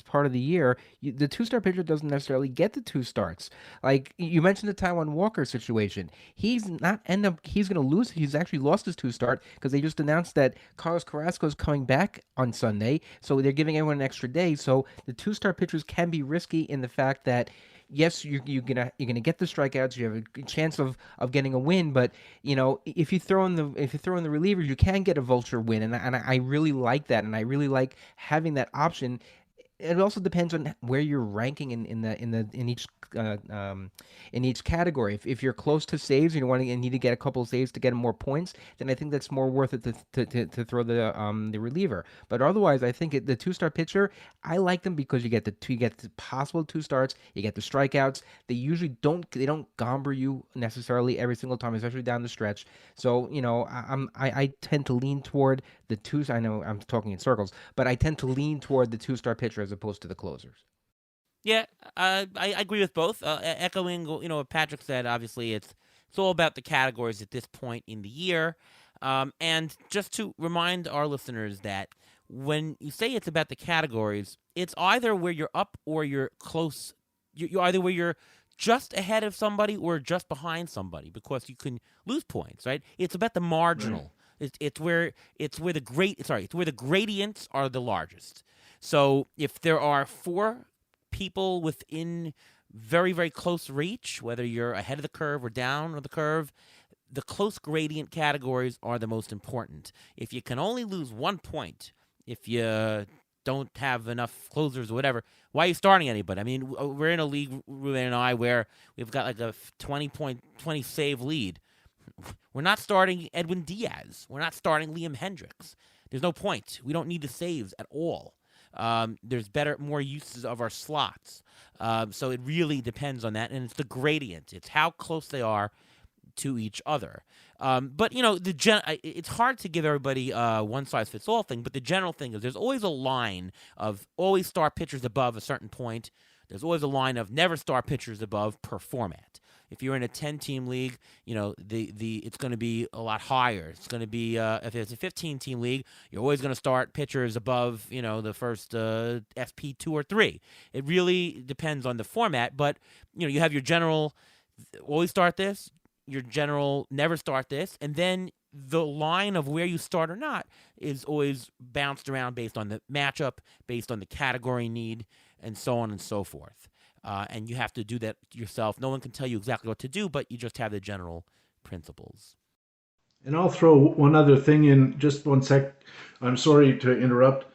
part of the year, the 2-star pitcher doesn't necessarily get the 2 starts. Like you mentioned the Taijuan Walker situation, he's going to lose. He's actually lost his 2-start because they just announced that Carlos Carrasco is coming back on Sunday, so they're giving everyone an extra day. So the 2-star pitchers can be risky in the fact that, yes, you're gonna get the strikeouts. You have a good chance of getting a win, but if you throw in the relievers, you can get a vulture win, and I really like that, and I really like having that option. it also depends on where you're ranking uh, um, in each category. If you're close to saves and you want to need to get a couple of saves to get more points, then I think that's more worth it to throw the reliever. But otherwise, I think the 2-star pitcher, I like them because you get the possible 2 starts, you get the strikeouts. They don't gomber you necessarily every single time, especially down the stretch. So I tend to lean toward the two. I know I'm talking in circles, but I tend to lean toward the 2-star pitcher as opposed to the closers. Yeah, I agree with both. Echoing, what Patrick said. Obviously, it's all about the categories at this point in the year. And just to remind our listeners that when you say it's about the categories, it's either where you're up or you're close. You're either where you're just ahead of somebody or just behind somebody because you can lose points, right? It's about the marginal. Right. It's where the gradients are the largest. So if there are 4 people within very, very close reach, whether you're ahead of the curve or down of the curve, the close gradient categories are the most important. If you can only lose 1 point, if you don't have enough closers or whatever, why are you starting anybody? I mean, we're in a league, Ruben and I, where we've got like a 20 save lead. We're not starting Edwin Diaz. We're not starting Liam Hendricks. There's no point. We don't need the saves at all. There's more uses of our slots. So it really depends on that. And it's the gradient. It's how close they are to each other. But, it's hard to give everybody a one-size-fits-all thing, but the general thing is there's always a line of always start pitchers above a certain point. There's always a line of never start pitchers above per format. If you're in a 10-team league, it's going to be a lot higher. It's going to be if it's a 15-team league, you're always going to start pitchers above the first SP 2 or 3. It really depends on the format, but you have your general always start this, your general never start this, and then the line of where you start or not is always bounced around based on the matchup, based on the category need, and so on and so forth. And you have to do that yourself. No one can tell you exactly what to do, but you just have the general principles. And I'll throw one other thing in just 1 sec. I'm sorry to interrupt,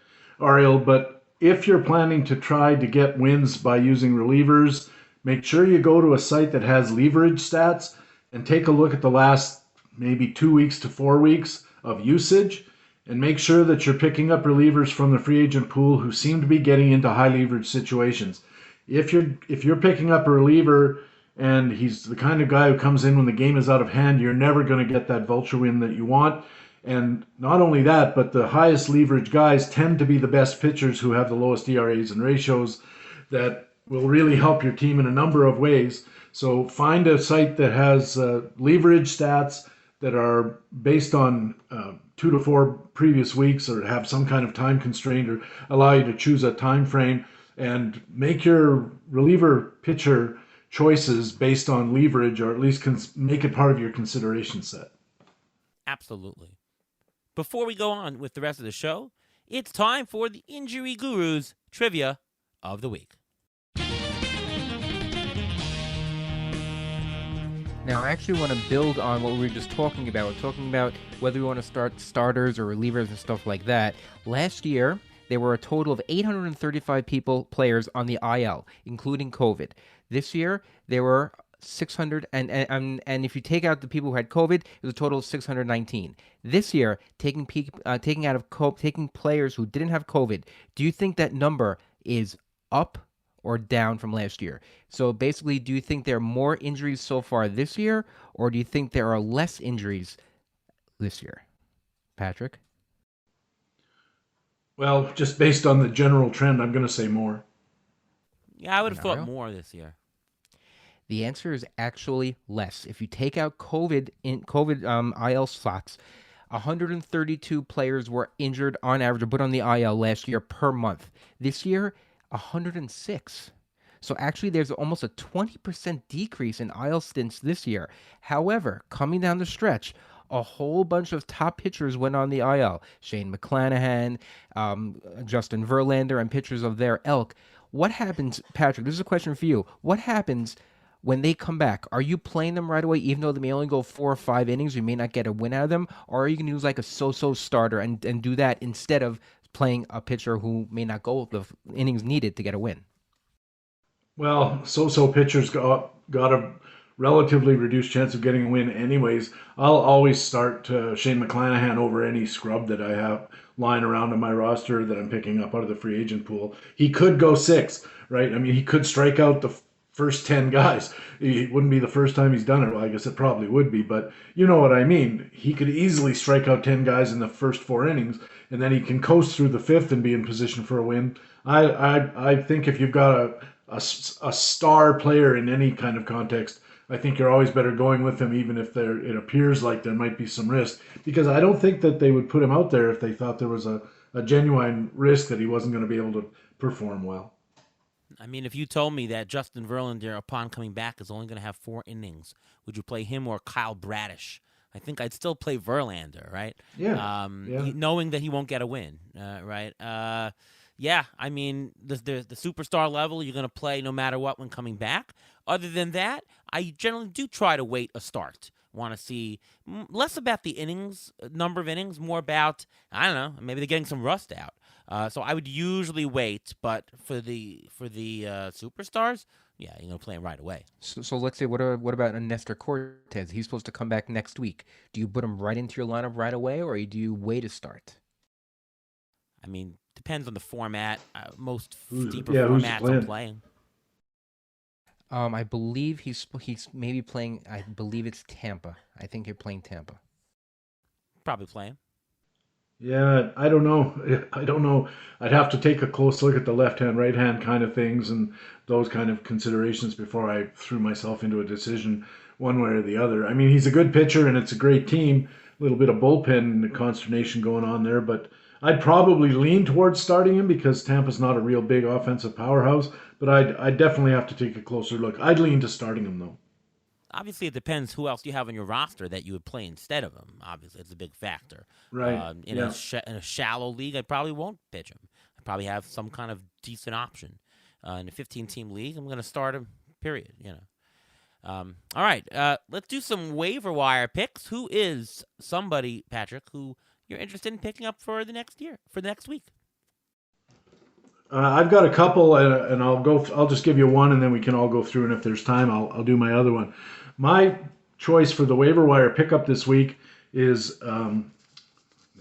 Ariel, but if you're planning to try to get wins by using relievers, make sure you go to a site that has leverage stats and take a look at the last maybe 2 weeks to 4 weeks of usage, and make sure that you're picking up relievers from the free agent pool who seem to be getting into high leverage situations. If you're picking up a reliever and he's the kind of guy who comes in when the game is out of hand, you're never going to get that vulture win that you want. And not only that, but the highest leverage guys tend to be the best pitchers who have the lowest ERAs and ratios that will really help your team in a number of ways. So find a site that has leverage stats that are based on 2 to 4 previous weeks or have some kind of time constraint or allow you to choose a time frame, and make your reliever pitcher choices based on leverage, or at least make it part of your consideration set. Absolutely. Before we go on with the rest of the show, it's time for the Injury Gurus Trivia of the Week. Now, I actually want to build on what we were just talking about. We're talking about whether we want to start starters or relievers and stuff like that. Last year, there were a total of 835 players on the IL, including COVID. This year, there were 600, and if you take out the people who had COVID, it was a total of 619. This year, taking players who didn't have COVID, do you think that number is up or down from last year? So basically, do you think there are more injuries so far this year, or do you think there are less injuries this year? Patrick? Well, just based on the general trend, I'm going to say more. Yeah, I would have thought more this year. The answer is actually less. If you take out COVID IL slots, 132 players were injured on average or put on the IL last year per month. This year, 106. So actually, there's almost a 20% decrease in IL stints this year. However, coming down the stretch, a whole bunch of top pitchers went on the IL. Shane McClanahan, Justin Verlander, and pitchers of their ilk. What happens, Patrick? This is a question for you. What happens when they come back? Are you playing them right away, even though they may only go 4 or 5 innings? You may not get a win out of them. Or are you going to use like a so-so starter and do that instead of playing a pitcher who may not go the innings needed to get a win. Well, so pitchers got a relatively reduced chance of getting a win anyways. I'll always start Shane McClanahan over any scrub that I have lying around on my roster that I'm picking up out of the free agent pool. He could go six, right? I mean, he could strike out the first 10 guys. It wouldn't be the first time he's done it. Well, I guess it probably would be, but you know what I mean. He could easily strike out 10 guys in the first 4 innings, and then he can coast through the fifth and be in position for a win. I think if you've got a star player in any kind of context, I think you're always better going with him, even if it appears like there might be some risk. Because I don't think that they would put him out there if they thought there was a genuine risk that he wasn't going to be able to perform well. I mean, if you told me that Justin Verlander, upon coming back, is only going to have 4 innings, would you play him or Kyle Bradish? I think I'd still play Verlander, right? Yeah. Knowing that he won't get a win, right? Yeah, I mean, the superstar level you're going to play no matter what when coming back. Other than that, I generally do try to wait a start. Want to see less about the innings, number of innings, more about, I don't know, maybe they're getting some rust out. So I would usually wait, but for the superstars, yeah, you're going to play him right away. So let's say, what about a Nestor Cortez? He's supposed to come back next week. Do you put him right into your lineup right away, or do you wait a start? I mean, depends on the format. Most deeper who's formats playing? I'm playing. I believe he's maybe playing. I believe it's Tampa. I think you're playing Tampa. Probably play him. Yeah, I don't know. I'd have to take a close look at the left hand, right hand kind of things and those kind of considerations before I threw myself into a decision one way or the other. I mean, he's a good pitcher and it's a great team. A little bit of bullpen consternation going on there, but I'd probably lean towards starting him because Tampa's not a real big offensive powerhouse. But I'd definitely have to take a closer look. I'd lean to starting him though. Obviously, it depends who else you have on your roster that you would play instead of him. Obviously, it's a big factor. Right. In a shallow league, I probably won't pitch him. I probably have some kind of decent option. In a 15-team league, I'm going to start him. Period. All right. Let's do some waiver wire picks. Who is somebody, Patrick, who you're interested in picking up for the next week? I've got a couple, and I'll go. I'll just give you one, and then we can all go through. And if there's time, I'll do my other one. My choice for the waiver wire pickup this week is no,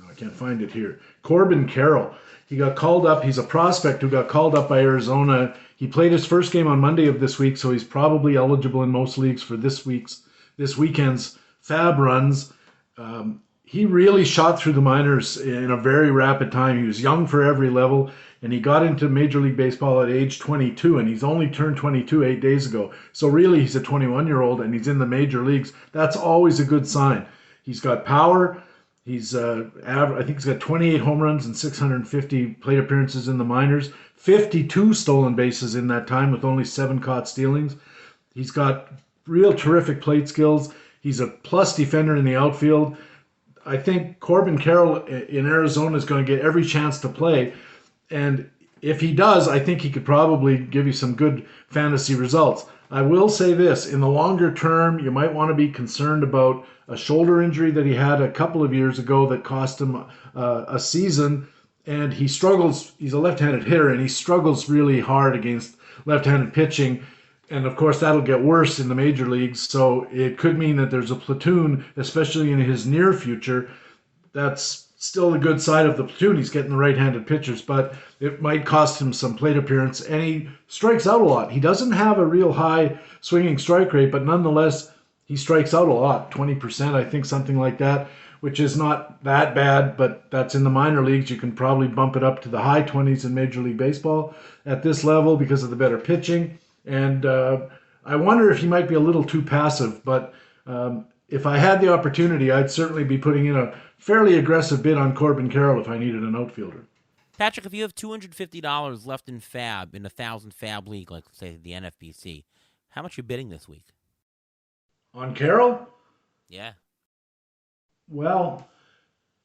I can't find it here. Corbin Carroll. He got called up. He's a prospect who got called up by Arizona. He played his first game on Monday of this week, so he's probably eligible in most leagues for this weekend's Fab runs. He really shot through the minors in a very rapid time. He was young for every level, and he got into Major League Baseball at age 22, and he's only turned 22 8 days ago. So really, he's a 21-year-old, and he's in the major leagues. That's always a good sign. He's got power. He's I think he's got 28 home runs and 650 plate appearances in the minors, 52 stolen bases in that time with only 7 caught stealings. He's got real terrific plate skills. He's a plus defender in the outfield. I think Corbin Carroll in Arizona is going to get every chance to play. And if he does, I think he could probably give you some good fantasy results. I will say this, in the longer term, you might want to be concerned about a shoulder injury that he had a couple of years ago that cost him a season. And he struggles, he's a left-handed hitter, and he struggles really hard against left-handed pitching. And of course, that'll get worse in the major leagues. So it could mean that there's a platoon, especially in his near future, that's still the good side of the platoon. He's getting the right-handed pitchers, but it might cost him some plate appearance. And he strikes out a lot. He doesn't have a real high swinging strike rate, but nonetheless, he strikes out a lot, 20%, I think, something like that, which is not that bad, but that's in the minor leagues. You can probably bump it up to the high 20s in Major League Baseball at this level because of the better pitching. And I wonder if he might be a little too passive, but if I had the opportunity, I'd certainly be putting in a fairly aggressive bid on Corbin Carroll if I needed an outfielder. Patrick, if you have $250 left in Fab, in a 1,000 Fab league, like, say, the NFBC, how much are you bidding this week? On Carroll? Yeah. Well,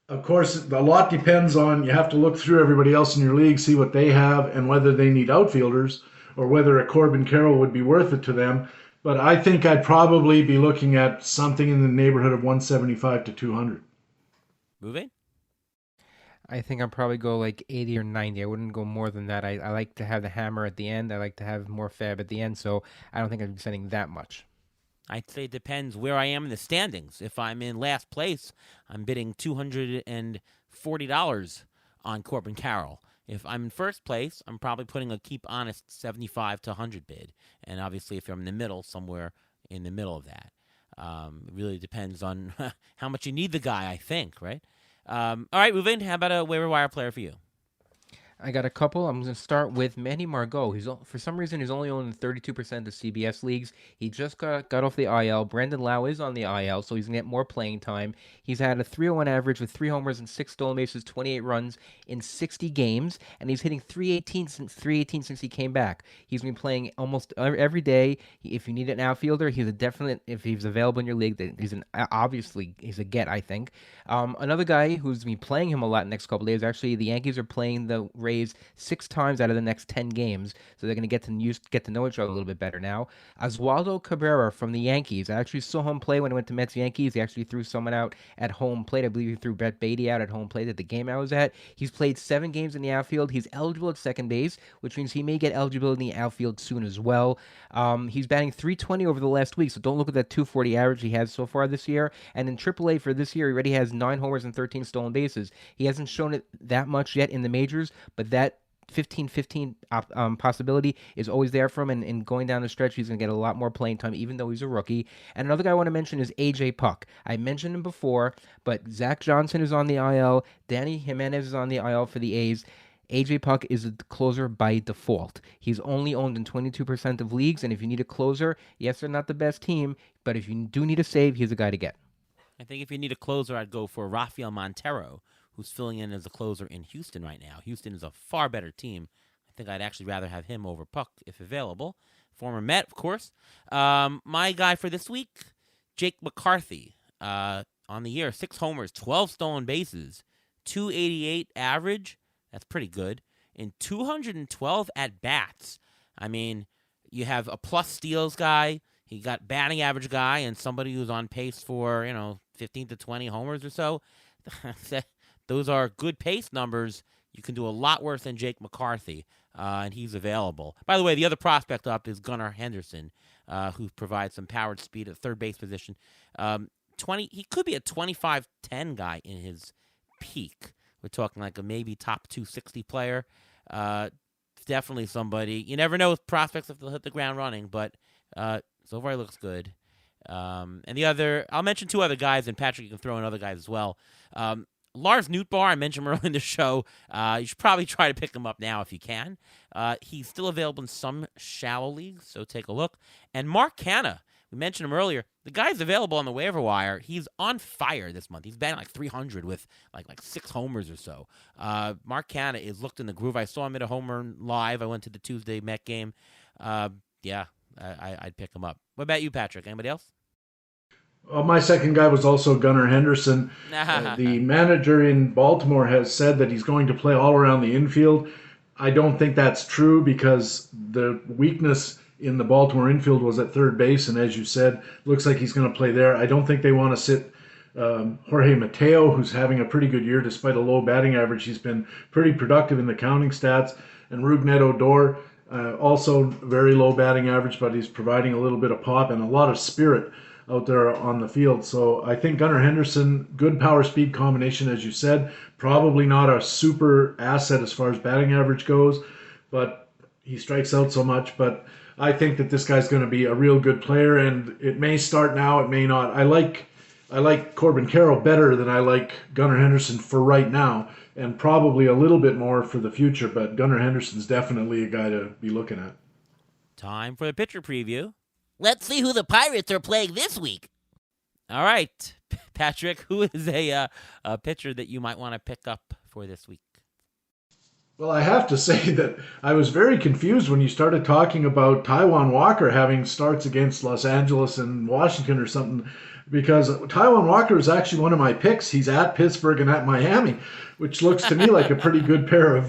of course, a lot depends on, you have to look through everybody else in your league, see what they have, and whether they need outfielders, or whether a Corbin Carroll would be worth it to them. But I think I'd probably be looking at something in the neighborhood of 175 to 200. Moving? I think I'd probably go like 80 or 90. I wouldn't go more than that. I like to have the hammer at the end. I like to have more fab at the end, so I don't think I'd be spending that much. I'd say it depends where I am in the standings. If I'm in last place, I'm bidding $240 on Corbin Carroll. If I'm in first place, I'm probably putting a keep honest 75 to 100 bid. And obviously, if I'm in the middle, somewhere in the middle of that. It really depends on how much you need the guy, I think, right? All right, moving. How about a waiver wire player for you? I got a couple. I'm going to start with Manny Margot. For some reason he's only owned in 32% of CBS leagues. He just got off the IL. Brandon Lau is on the IL, so he's going to get more playing time. He's had a 301 average with 3 homers and 6 stolen bases, 28 runs in 60 games, and he's hitting 318 since he came back. He's been playing almost every day. If you need an outfielder, he's a definite. If he's available in your league, he's a get, I think. Another guy who's been playing him a lot next couple days. Actually, the Yankees are playing the Rays 6 times out of the next 10 games, so they're going to get to know each other a little bit better now. Oswaldo Cabrera from the Yankees. I actually saw him play when I went to Mets Yankees. He actually threw someone out at home plate. I believe he threw Brett Beatty out at home plate at the game I was at. He's played 7 games in the outfield. He's eligible at second base, which means he may get eligibility in the outfield soon as well. He's batting .320 over the last week, so don't look at that .240 average he has so far this year. And in AAA for this year, he already has 9 homers and 13 stolen bases. He hasn't shown it that much yet in the majors, but that 15-15 possibility is always there for him, and going down the stretch, he's going to get a lot more playing time, even though he's a rookie. And another guy I want to mention is A.J. Puck. I mentioned him before, but Zach Johnson is on the IL. Danny Jimenez is on the IL for the A's. A.J. Puck is a closer by default. He's only owned in 22% of leagues, and if you need a closer, yes, they're not the best team, but if you do need a save, he's a guy to get. I think if you need a closer, I'd go for Rafael Montero, who's filling in as a closer in Houston right now. Houston is a far better team. I think I'd actually rather have him over Puck if available. Former Met, of course. My guy for this week, Jake McCarthy. On the year, 6 homers, 12 stolen bases, 288 average. That's pretty good. In 212 at-bats. I mean, you have a plus steals guy. He got batting average guy and somebody who's on pace for, 15 to 20 homers or so. Those are good pace numbers. You can do a lot worse than Jake McCarthy, and he's available. By the way, the other prospect up is Gunnar Henderson, who provides some powered speed at third base position. He could be a 25-10 guy in his peak. We're talking like a maybe top 260 player. Definitely somebody. You never know with prospects if they'll hit the ground running, but so far he looks good. And I'll mention 2 other guys, and Patrick, you can throw in other guys as well. Lars Nootbaar, I mentioned him earlier in the show. You should probably try to pick him up now if you can. He's still available in some shallow leagues, so take a look. And Mark Canha, we mentioned him earlier. The guy's available on the waiver wire. He's on fire this month. He's batting like 300 with like 6 homers or so. Mark Canha is looked in the groove. I saw him at a home run live. I went to the Tuesday Met game. I'd pick him up. What about you, Patrick? Anybody else? My second guy was also Gunnar Henderson. The manager in Baltimore has said that he's going to play all around the infield. I don't think that's true because the weakness in the Baltimore infield was at third base, and as you said, looks like he's going to play there. I don't think they want to sit Jorge Mateo, who's having a pretty good year despite a low batting average. He's been pretty productive in the counting stats. And Rougned Odor, also very low batting average, but he's providing a little bit of pop and a lot of spirit out there on the field. So I think Gunnar Henderson, good power speed combination, as you said. Probably not a super asset as far as batting average goes, but he strikes out so much. But I think that this guy's going to be a real good player, and it may start now, it may not. I like Corbin Carroll better than I like Gunnar Henderson for right now, and probably a little bit more for the future, but Gunnar Henderson's definitely a guy to be looking at. Time for the pitcher preview. Let's see who the Pirates are playing this week. All right, Patrick, who is a pitcher that you might want to pick up for this week? Well, I have to say that I was very confused when you started talking about Taijuan Walker having starts against Los Angeles and Washington or something, because Taijuan Walker is actually one of my picks. He's at Pittsburgh and at Miami, which looks to me like a pretty good pair of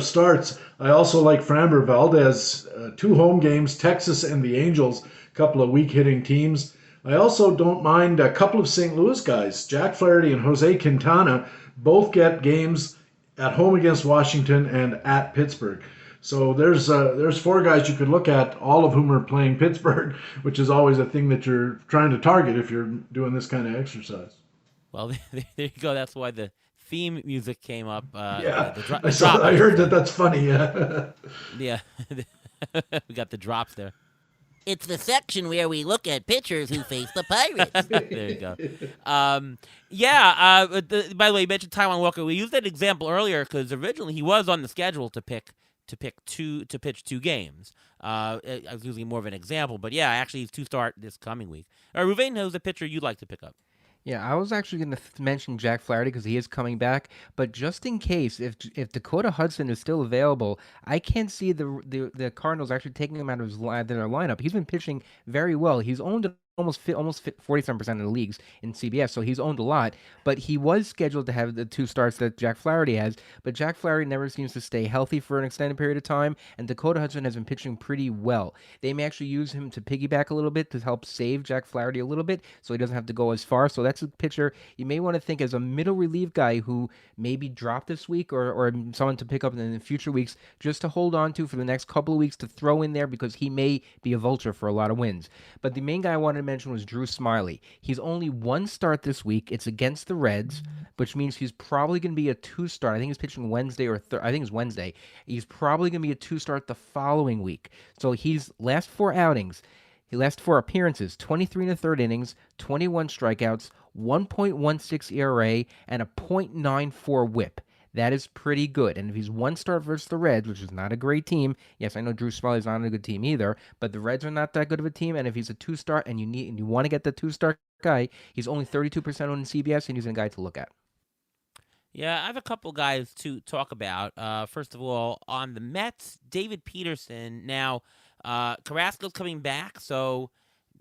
starts. I also like Framber Valdez, 2 home games, Texas and the Angels, a couple of weak hitting teams. I also don't mind a couple of St. Louis guys. Jack Flaherty and Jose Quintana both get games at home against Washington and at Pittsburgh. So there's four guys you could look at, all of whom are playing Pittsburgh, which is always a thing that you're trying to target if you're doing this kind of exercise. Well, there you go. That's why the theme music came up. Yeah, The I heard that. That's funny. Yeah. Yeah, we got the drops there. It's the section where we look at pitchers who face the Pirates. There you go. By the way, you mentioned Taijuan Walker. We used that example earlier because originally he was on the schedule to pitch two games. I was using more of an example, but yeah, actually he's to start this coming week. Ruvain, who's a pitcher you'd like to pick up? Yeah, I was actually going to mention Jack Flaherty because he is coming back, but just in case, if Dakota Hudson is still available, I can't see the Cardinals actually taking him out of their lineup. He's been pitching very well. He's owned almost 47% of the leagues in CBS, so he's owned a lot. But he was scheduled to have the two starts that Jack Flaherty has, but Jack Flaherty never seems to stay healthy for an extended period of time, and Dakota Hudson has been pitching pretty well. They may actually use him to piggyback a little bit to help save Jack Flaherty a little bit, so he doesn't have to go as far. So that's a pitcher you may want to think as a middle relief guy who maybe dropped this week or someone to pick up in the future weeks just to hold on to for the next couple of weeks to throw in there because he may be a vulture for a lot of wins. But the main guy I wanted to mention was Drew Smyly. He's only one start this week. It's against the Reds, which means he's probably going to be a two-start. I think he's pitching Wednesday I think it's Wednesday. He's probably going to be a two-start the following week. So he's last four appearances, 23 and a third innings, 21 strikeouts, 1.16 ERA, and a .94 whip. That is pretty good. And if he's one start versus the Reds, which is not a great team, yes, I know Drew Smyly's not a good team either, but the Reds are not that good of a team. And if he's a two-start and you want to get the two-star guy, he's only 32% on CBS, and he's a guy to look at. Yeah, I have a couple guys to talk about. First of all, on the Mets, David Peterson. Now, Carrasco's coming back, so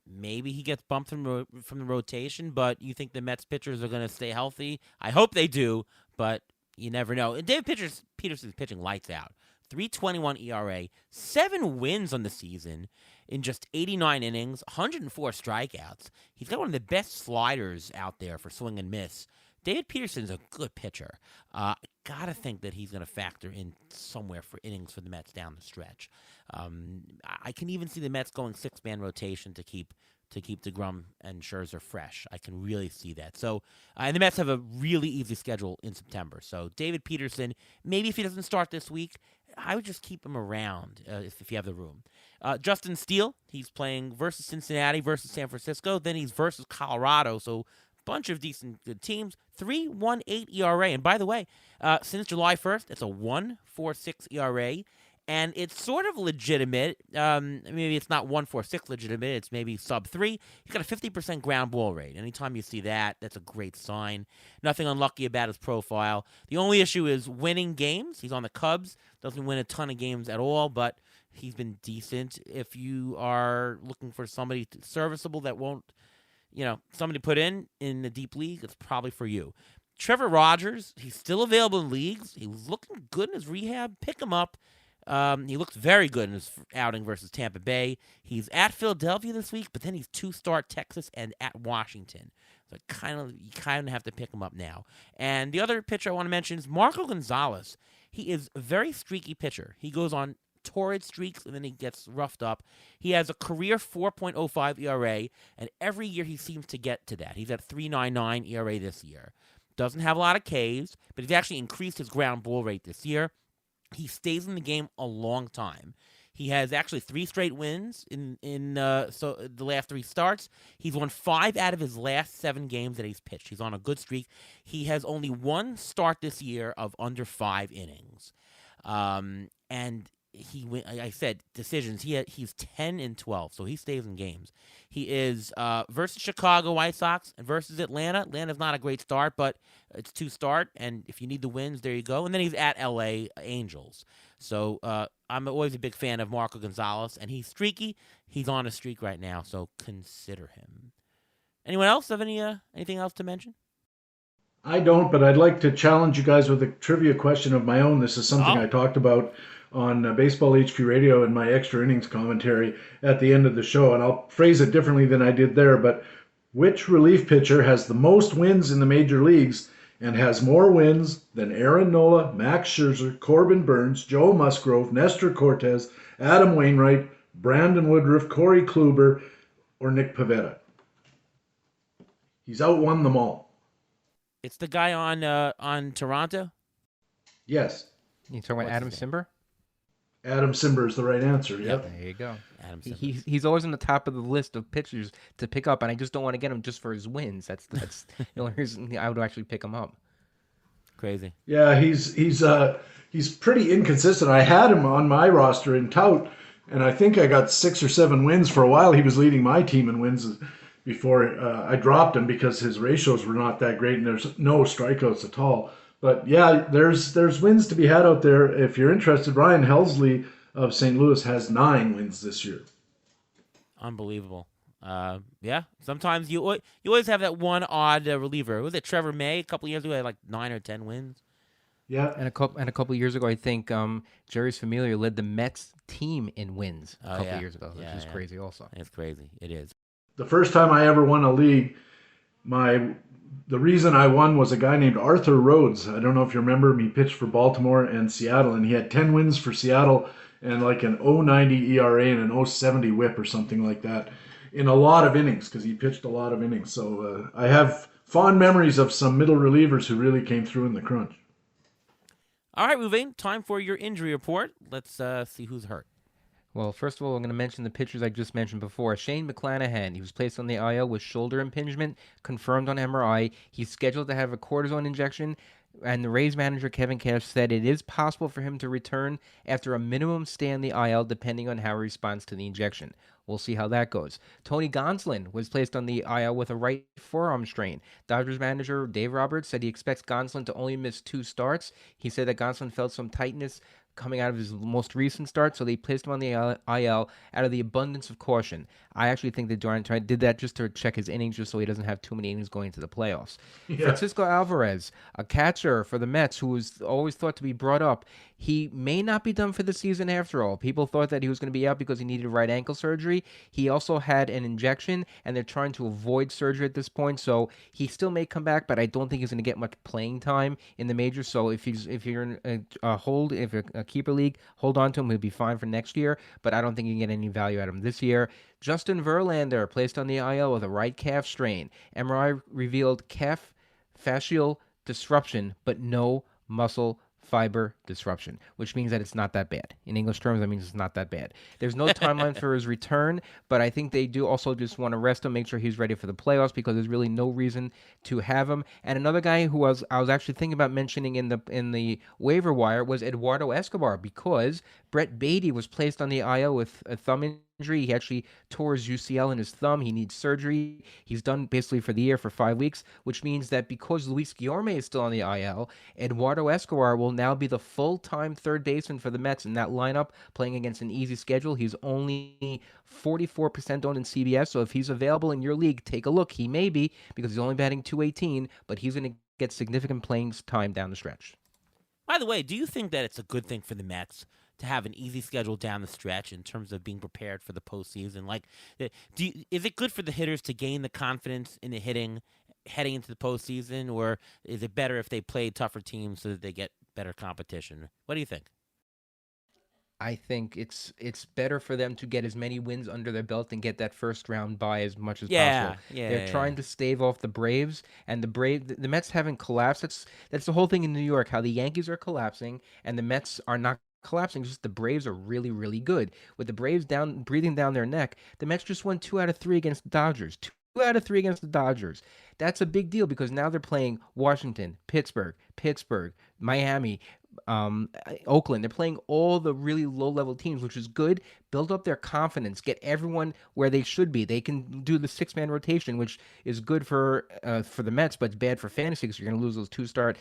maybe he gets bumped from the rotation, but you think the Mets pitchers are going to stay healthy? I hope they do, but you never know. And David Peterson's pitching lights out. 3.21 ERA, 7 wins on the season in just 89 innings, 104 strikeouts. He's got one of the best sliders out there for swing and miss. David Peterson's a good pitcher. Gotta think that he's going to factor in somewhere for innings for the Mets down the stretch. I can even see the Mets going 6-man rotation to keep DeGrom and Scherzer fresh. I can really see that. So, and the Mets have a really easy schedule in September. So David Peterson, maybe if he doesn't start this week, I would just keep him around if you have the room. Justin Steele, he's playing versus Cincinnati, versus San Francisco. Then he's versus Colorado. So bunch of decent good teams. 3.18 ERA. And by the way, since July 1st, it's a 1.46 ERA. And it's sort of legitimate. Maybe it's not 1.46 legitimate. It's maybe sub 3. He's got a 50% ground ball rate. Anytime you see that, that's a great sign. Nothing unlucky about his profile. The only issue is winning games. He's on the Cubs. Doesn't win a ton of games at all, but he's been decent. If you are looking for somebody serviceable that won't, somebody put in the deep league, it's probably for you. Trevor Rogers, he's still available in leagues. He was looking good in his rehab. Pick him up. He looks very good in his outing versus Tampa Bay. He's at Philadelphia this week, but then he's 2-start Texas and at Washington. So you kind of have to pick him up now. And the other pitcher I want to mention is Marco Gonzalez. He is a very streaky pitcher. He goes on torrid streaks, and then he gets roughed up. He has a career 4.05 ERA, and every year he seems to get to that. He's at 3.99 ERA this year. Doesn't have a lot of Ks, but he's actually increased his ground ball rate this year. He stays in the game a long time. He has actually 3 straight wins in the last 3 starts. He's won 5 out of his last 7 games that he's pitched. He's on a good streak. He has only 1 start this year of under 5 innings. And I said decisions. He's 10-12, so he stays in games. He is versus Chicago White Sox and versus Atlanta. Atlanta's not a great start, but it's 2-start, and if you need the wins, there you go. And then he's at L.A. Angels. So I'm always a big fan of Marco Gonzalez, and he's streaky. He's on a streak right now, so consider him. Anyone else have anything else to mention? I don't, but I'd like to challenge you guys with a trivia question of my own. This is something I talked about on Baseball HQ Radio in my extra innings commentary at the end of the show, and I'll phrase it differently than I did there. But Which relief pitcher has the most wins in the major leagues and has more wins than Aaron Nola, Max Scherzer, Corbin Burns, Joe Musgrove, Nestor Cortez, Adam Wainwright, Brandon Woodruff, Corey Kluber, or Nick Pivetta? He's outwon them all. It's the guy on Toronto. Yes. You talking about What's Adam his name? Simber? Adam Simber is the right answer. Yep. There you go. Adam He, Simber. he's always on the top of the list of pitchers to pick up, and I just don't want to get him just for his wins. That's the only reason I would actually pick him up. Crazy. Yeah, he's pretty inconsistent. I had him on my roster in tout, and I think I got 6 or 7 wins for a while. He was leading my team in wins before I dropped him because his ratios were not that great, and there's no strikeouts at all. But yeah, there's wins to be had out there if you're interested. Ryan Helsley of St. Louis has 9 wins this year. Unbelievable. Yeah. Sometimes you always have that one odd reliever. Was it Trevor May a couple years ago? Had like 9 or 10 wins. Yeah, And a couple years ago, I think Jerry's Familiar led the Mets team in wins a couple yeah. years ago, which Yeah, is yeah. crazy also. It's crazy. It is. the first time I ever won a league, the reason I won was a guy named Arthur Rhodes. I don't know if you remember him. He pitched for Baltimore and Seattle, and he had 10 wins for Seattle and like an 0.90 ERA and an 0.70 WHIP or something like that in a lot of innings because he pitched a lot of innings. So I have fond memories of some middle relievers who really came through in the crunch. All right, Ruvain, time for your injury report. Let's see who's hurt. Well, first of all, I'm going to mention the pitchers I just mentioned before. Shane McClanahan, he was placed on the IL with shoulder impingement, confirmed on MRI. He's scheduled to have a cortisone injection, and the Rays manager Kevin Cash said it is possible for him to return after a minimum stay on the IL, depending on how he responds to the injection. We'll see how that goes. Tony Gonsolin was placed on the IL with a right forearm strain. Dodgers manager Dave Roberts said he expects Gonsolin to only miss 2 starts. He said that Gonsolin felt some tightness coming out of his most recent start, so they placed him on the IL out of the abundance of caution. I actually think that Durant did that just to check his innings, just so he doesn't have too many innings going into the playoffs. Yeah. Francisco Alvarez, a catcher for the Mets, who was always thought to be brought up, he may not be done for the season after all. People thought that he was going to be out because he needed right ankle surgery. He also had an injection, and they're trying to avoid surgery at this point, so he still may come back, but I don't think he's going to get much playing time in the majors. So if you're in a keeper league, hold on to him. He'll be fine for next year, but I don't think you can get any value out of him this year. Justin Verlander placed on the IL with a right calf strain. MRI revealed calf fascial disruption, but no muscle fiber disruption, which means that it's not that bad. In English terms, that means it's not that bad. There's no timeline for his return, but I think they do also just want to rest him, make sure he's ready for the playoffs because there's really no reason to have him. And another guy who I was actually thinking about mentioning in the waiver wire was Eduardo Escobar because Brett Beatty was placed on the IL with a thumb injury. He actually tore his UCL in his thumb. He needs surgery. He's done basically for the year for 5 weeks, which means that because Luis Guillorme is still on the IL, Eduardo Escobar will now be the full-time third baseman for the Mets in that lineup, playing against an easy schedule. He's only 44% owned in CBS, so if he's available in your league, take a look. He may be because he's only batting .218, but he's going to get significant playing time down the stretch. By the way, do you think that it's a good thing for the Mets to have an easy schedule down the stretch in terms of being prepared for the postseason? Like, is it good for the hitters to gain the confidence in the hitting heading into the postseason, or is it better if they play tougher teams so that they get better competition? What do you think? I think it's better for them to get as many wins under their belt and get that first round bye as much as possible. They're trying to stave off the Braves, and the Mets haven't collapsed. That's the whole thing in New York, how the Yankees are collapsing and the Mets are not collapsing. Just the Braves are really, really good. With the Braves breathing down their neck, the Mets just won 2 out of 3 against the Dodgers. 2 out of 3 against the Dodgers. That's a big deal because now they're playing Washington, Pittsburgh, Miami, Oakland. They're playing all the really low-level teams, which is good. Build up their confidence. Get everyone where they should be. They can do the 6-man rotation, which is good for the Mets, but it's bad for fantasy because you're going to lose those 2-start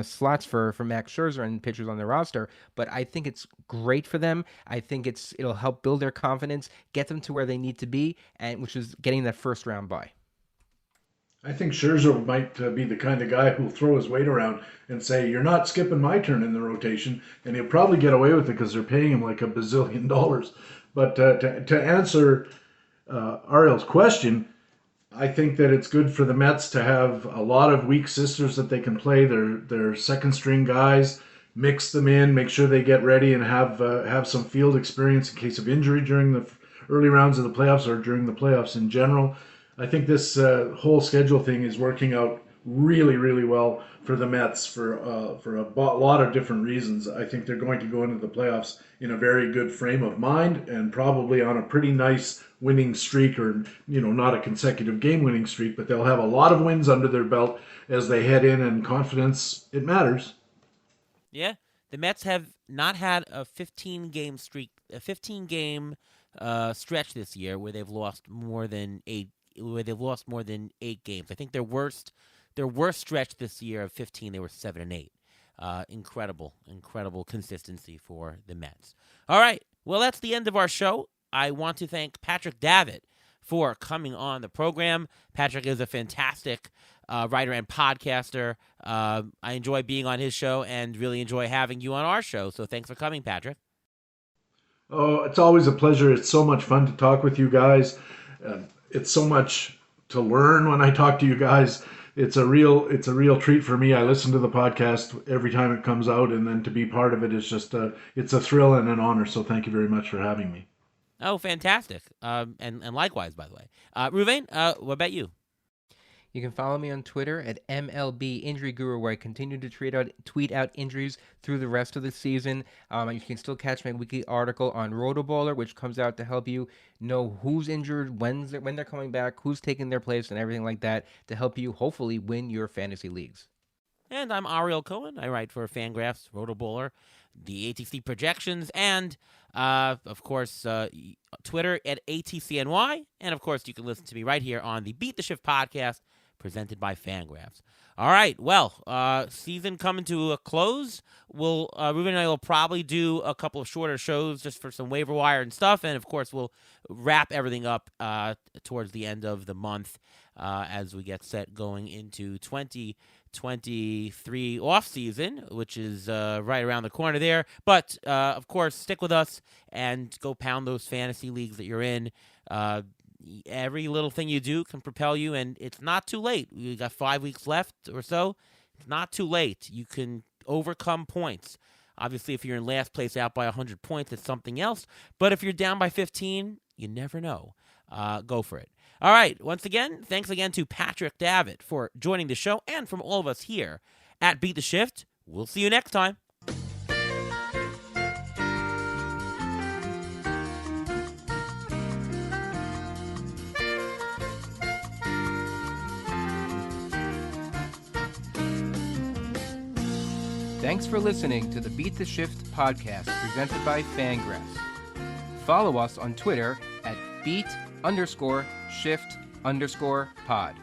slots for Max Scherzer and pitchers on their roster. But I think it's great for them. I think it'll help build their confidence, get them to where they need to be, and which is getting that first-round bye. I think Scherzer might be the kind of guy who'll throw his weight around and say, "You're not skipping my turn in the rotation," and he'll probably get away with it because they're paying him like $1 bazillion. But to answer Ariel's question, I think that it's good for the Mets to have a lot of weak sisters that they can play. Their second string guys, mix them in, make sure they get ready and have some field experience in case of injury during the early rounds of the playoffs or during the playoffs in general. I think this whole schedule thing is working out really, really well for the Mets for a lot of different reasons. I think they're going to go into the playoffs in a very good frame of mind and probably on a pretty nice winning streak, or not a consecutive game winning streak, but they'll have a lot of wins under their belt as they head in, and confidence, it matters. Yeah, the Mets have not had a 15-game streak, a 15-game stretch this year where they've lost more than 8 games. I think their worst stretch this year of 15, they were 7-8. Incredible consistency for the Mets. All right, well, that's the end of our show. I want to thank Patrick Davitt for coming on the program. Patrick is a fantastic writer and podcaster. I enjoy being on his show and really enjoy having you on our show. So thanks for coming, Patrick. Oh, it's always a pleasure. It's so much fun to talk with you guys. It's so much to learn when I talk to you guys. It's a real treat for me. I listen to the podcast every time it comes out, and then to be part of it is just it's a thrill and an honor. So thank you very much for having me. Oh, fantastic. And likewise, by the way. Ruvain, what about you? You can follow me on Twitter at MLB Injury Guru, where I continue to tweet out injuries through the rest of the season. You can still catch my weekly article on Rotoballer, which comes out to help you know who's injured, when they're coming back, who's taking their place, and everything like that to help you hopefully win your fantasy leagues. And I'm Ariel Cohen. I write for Fangraphs, Rotoballer, the ATC projections, and of course, Twitter at ATCNY. And of course, you can listen to me right here on the Beat the Shift podcast presented by Fangraphs. All right, well, season coming to a close. Ruben and I will probably do a couple of shorter shows just for some waiver wire and stuff, and of course, we'll wrap everything up towards the end of the month as we get set going into 2023 off season, which is right around the corner there. But of course, stick with us and go pound those fantasy leagues that you're in. Every little thing you do can propel you, and it's not too late. We got 5 weeks left or so. It's not too late. You can overcome points. Obviously, if you're in last place out by 100 points, it's something else. But if you're down by 15, you never know. Go for it. All right. Once again, thanks again to Patrick Davitt for joining the show, and from all of us here at Beat the Shift. We'll see you next time. Thanks for listening to the Beat the Shift podcast presented by Fangraphs. Follow us on Twitter at beat_shift_pod.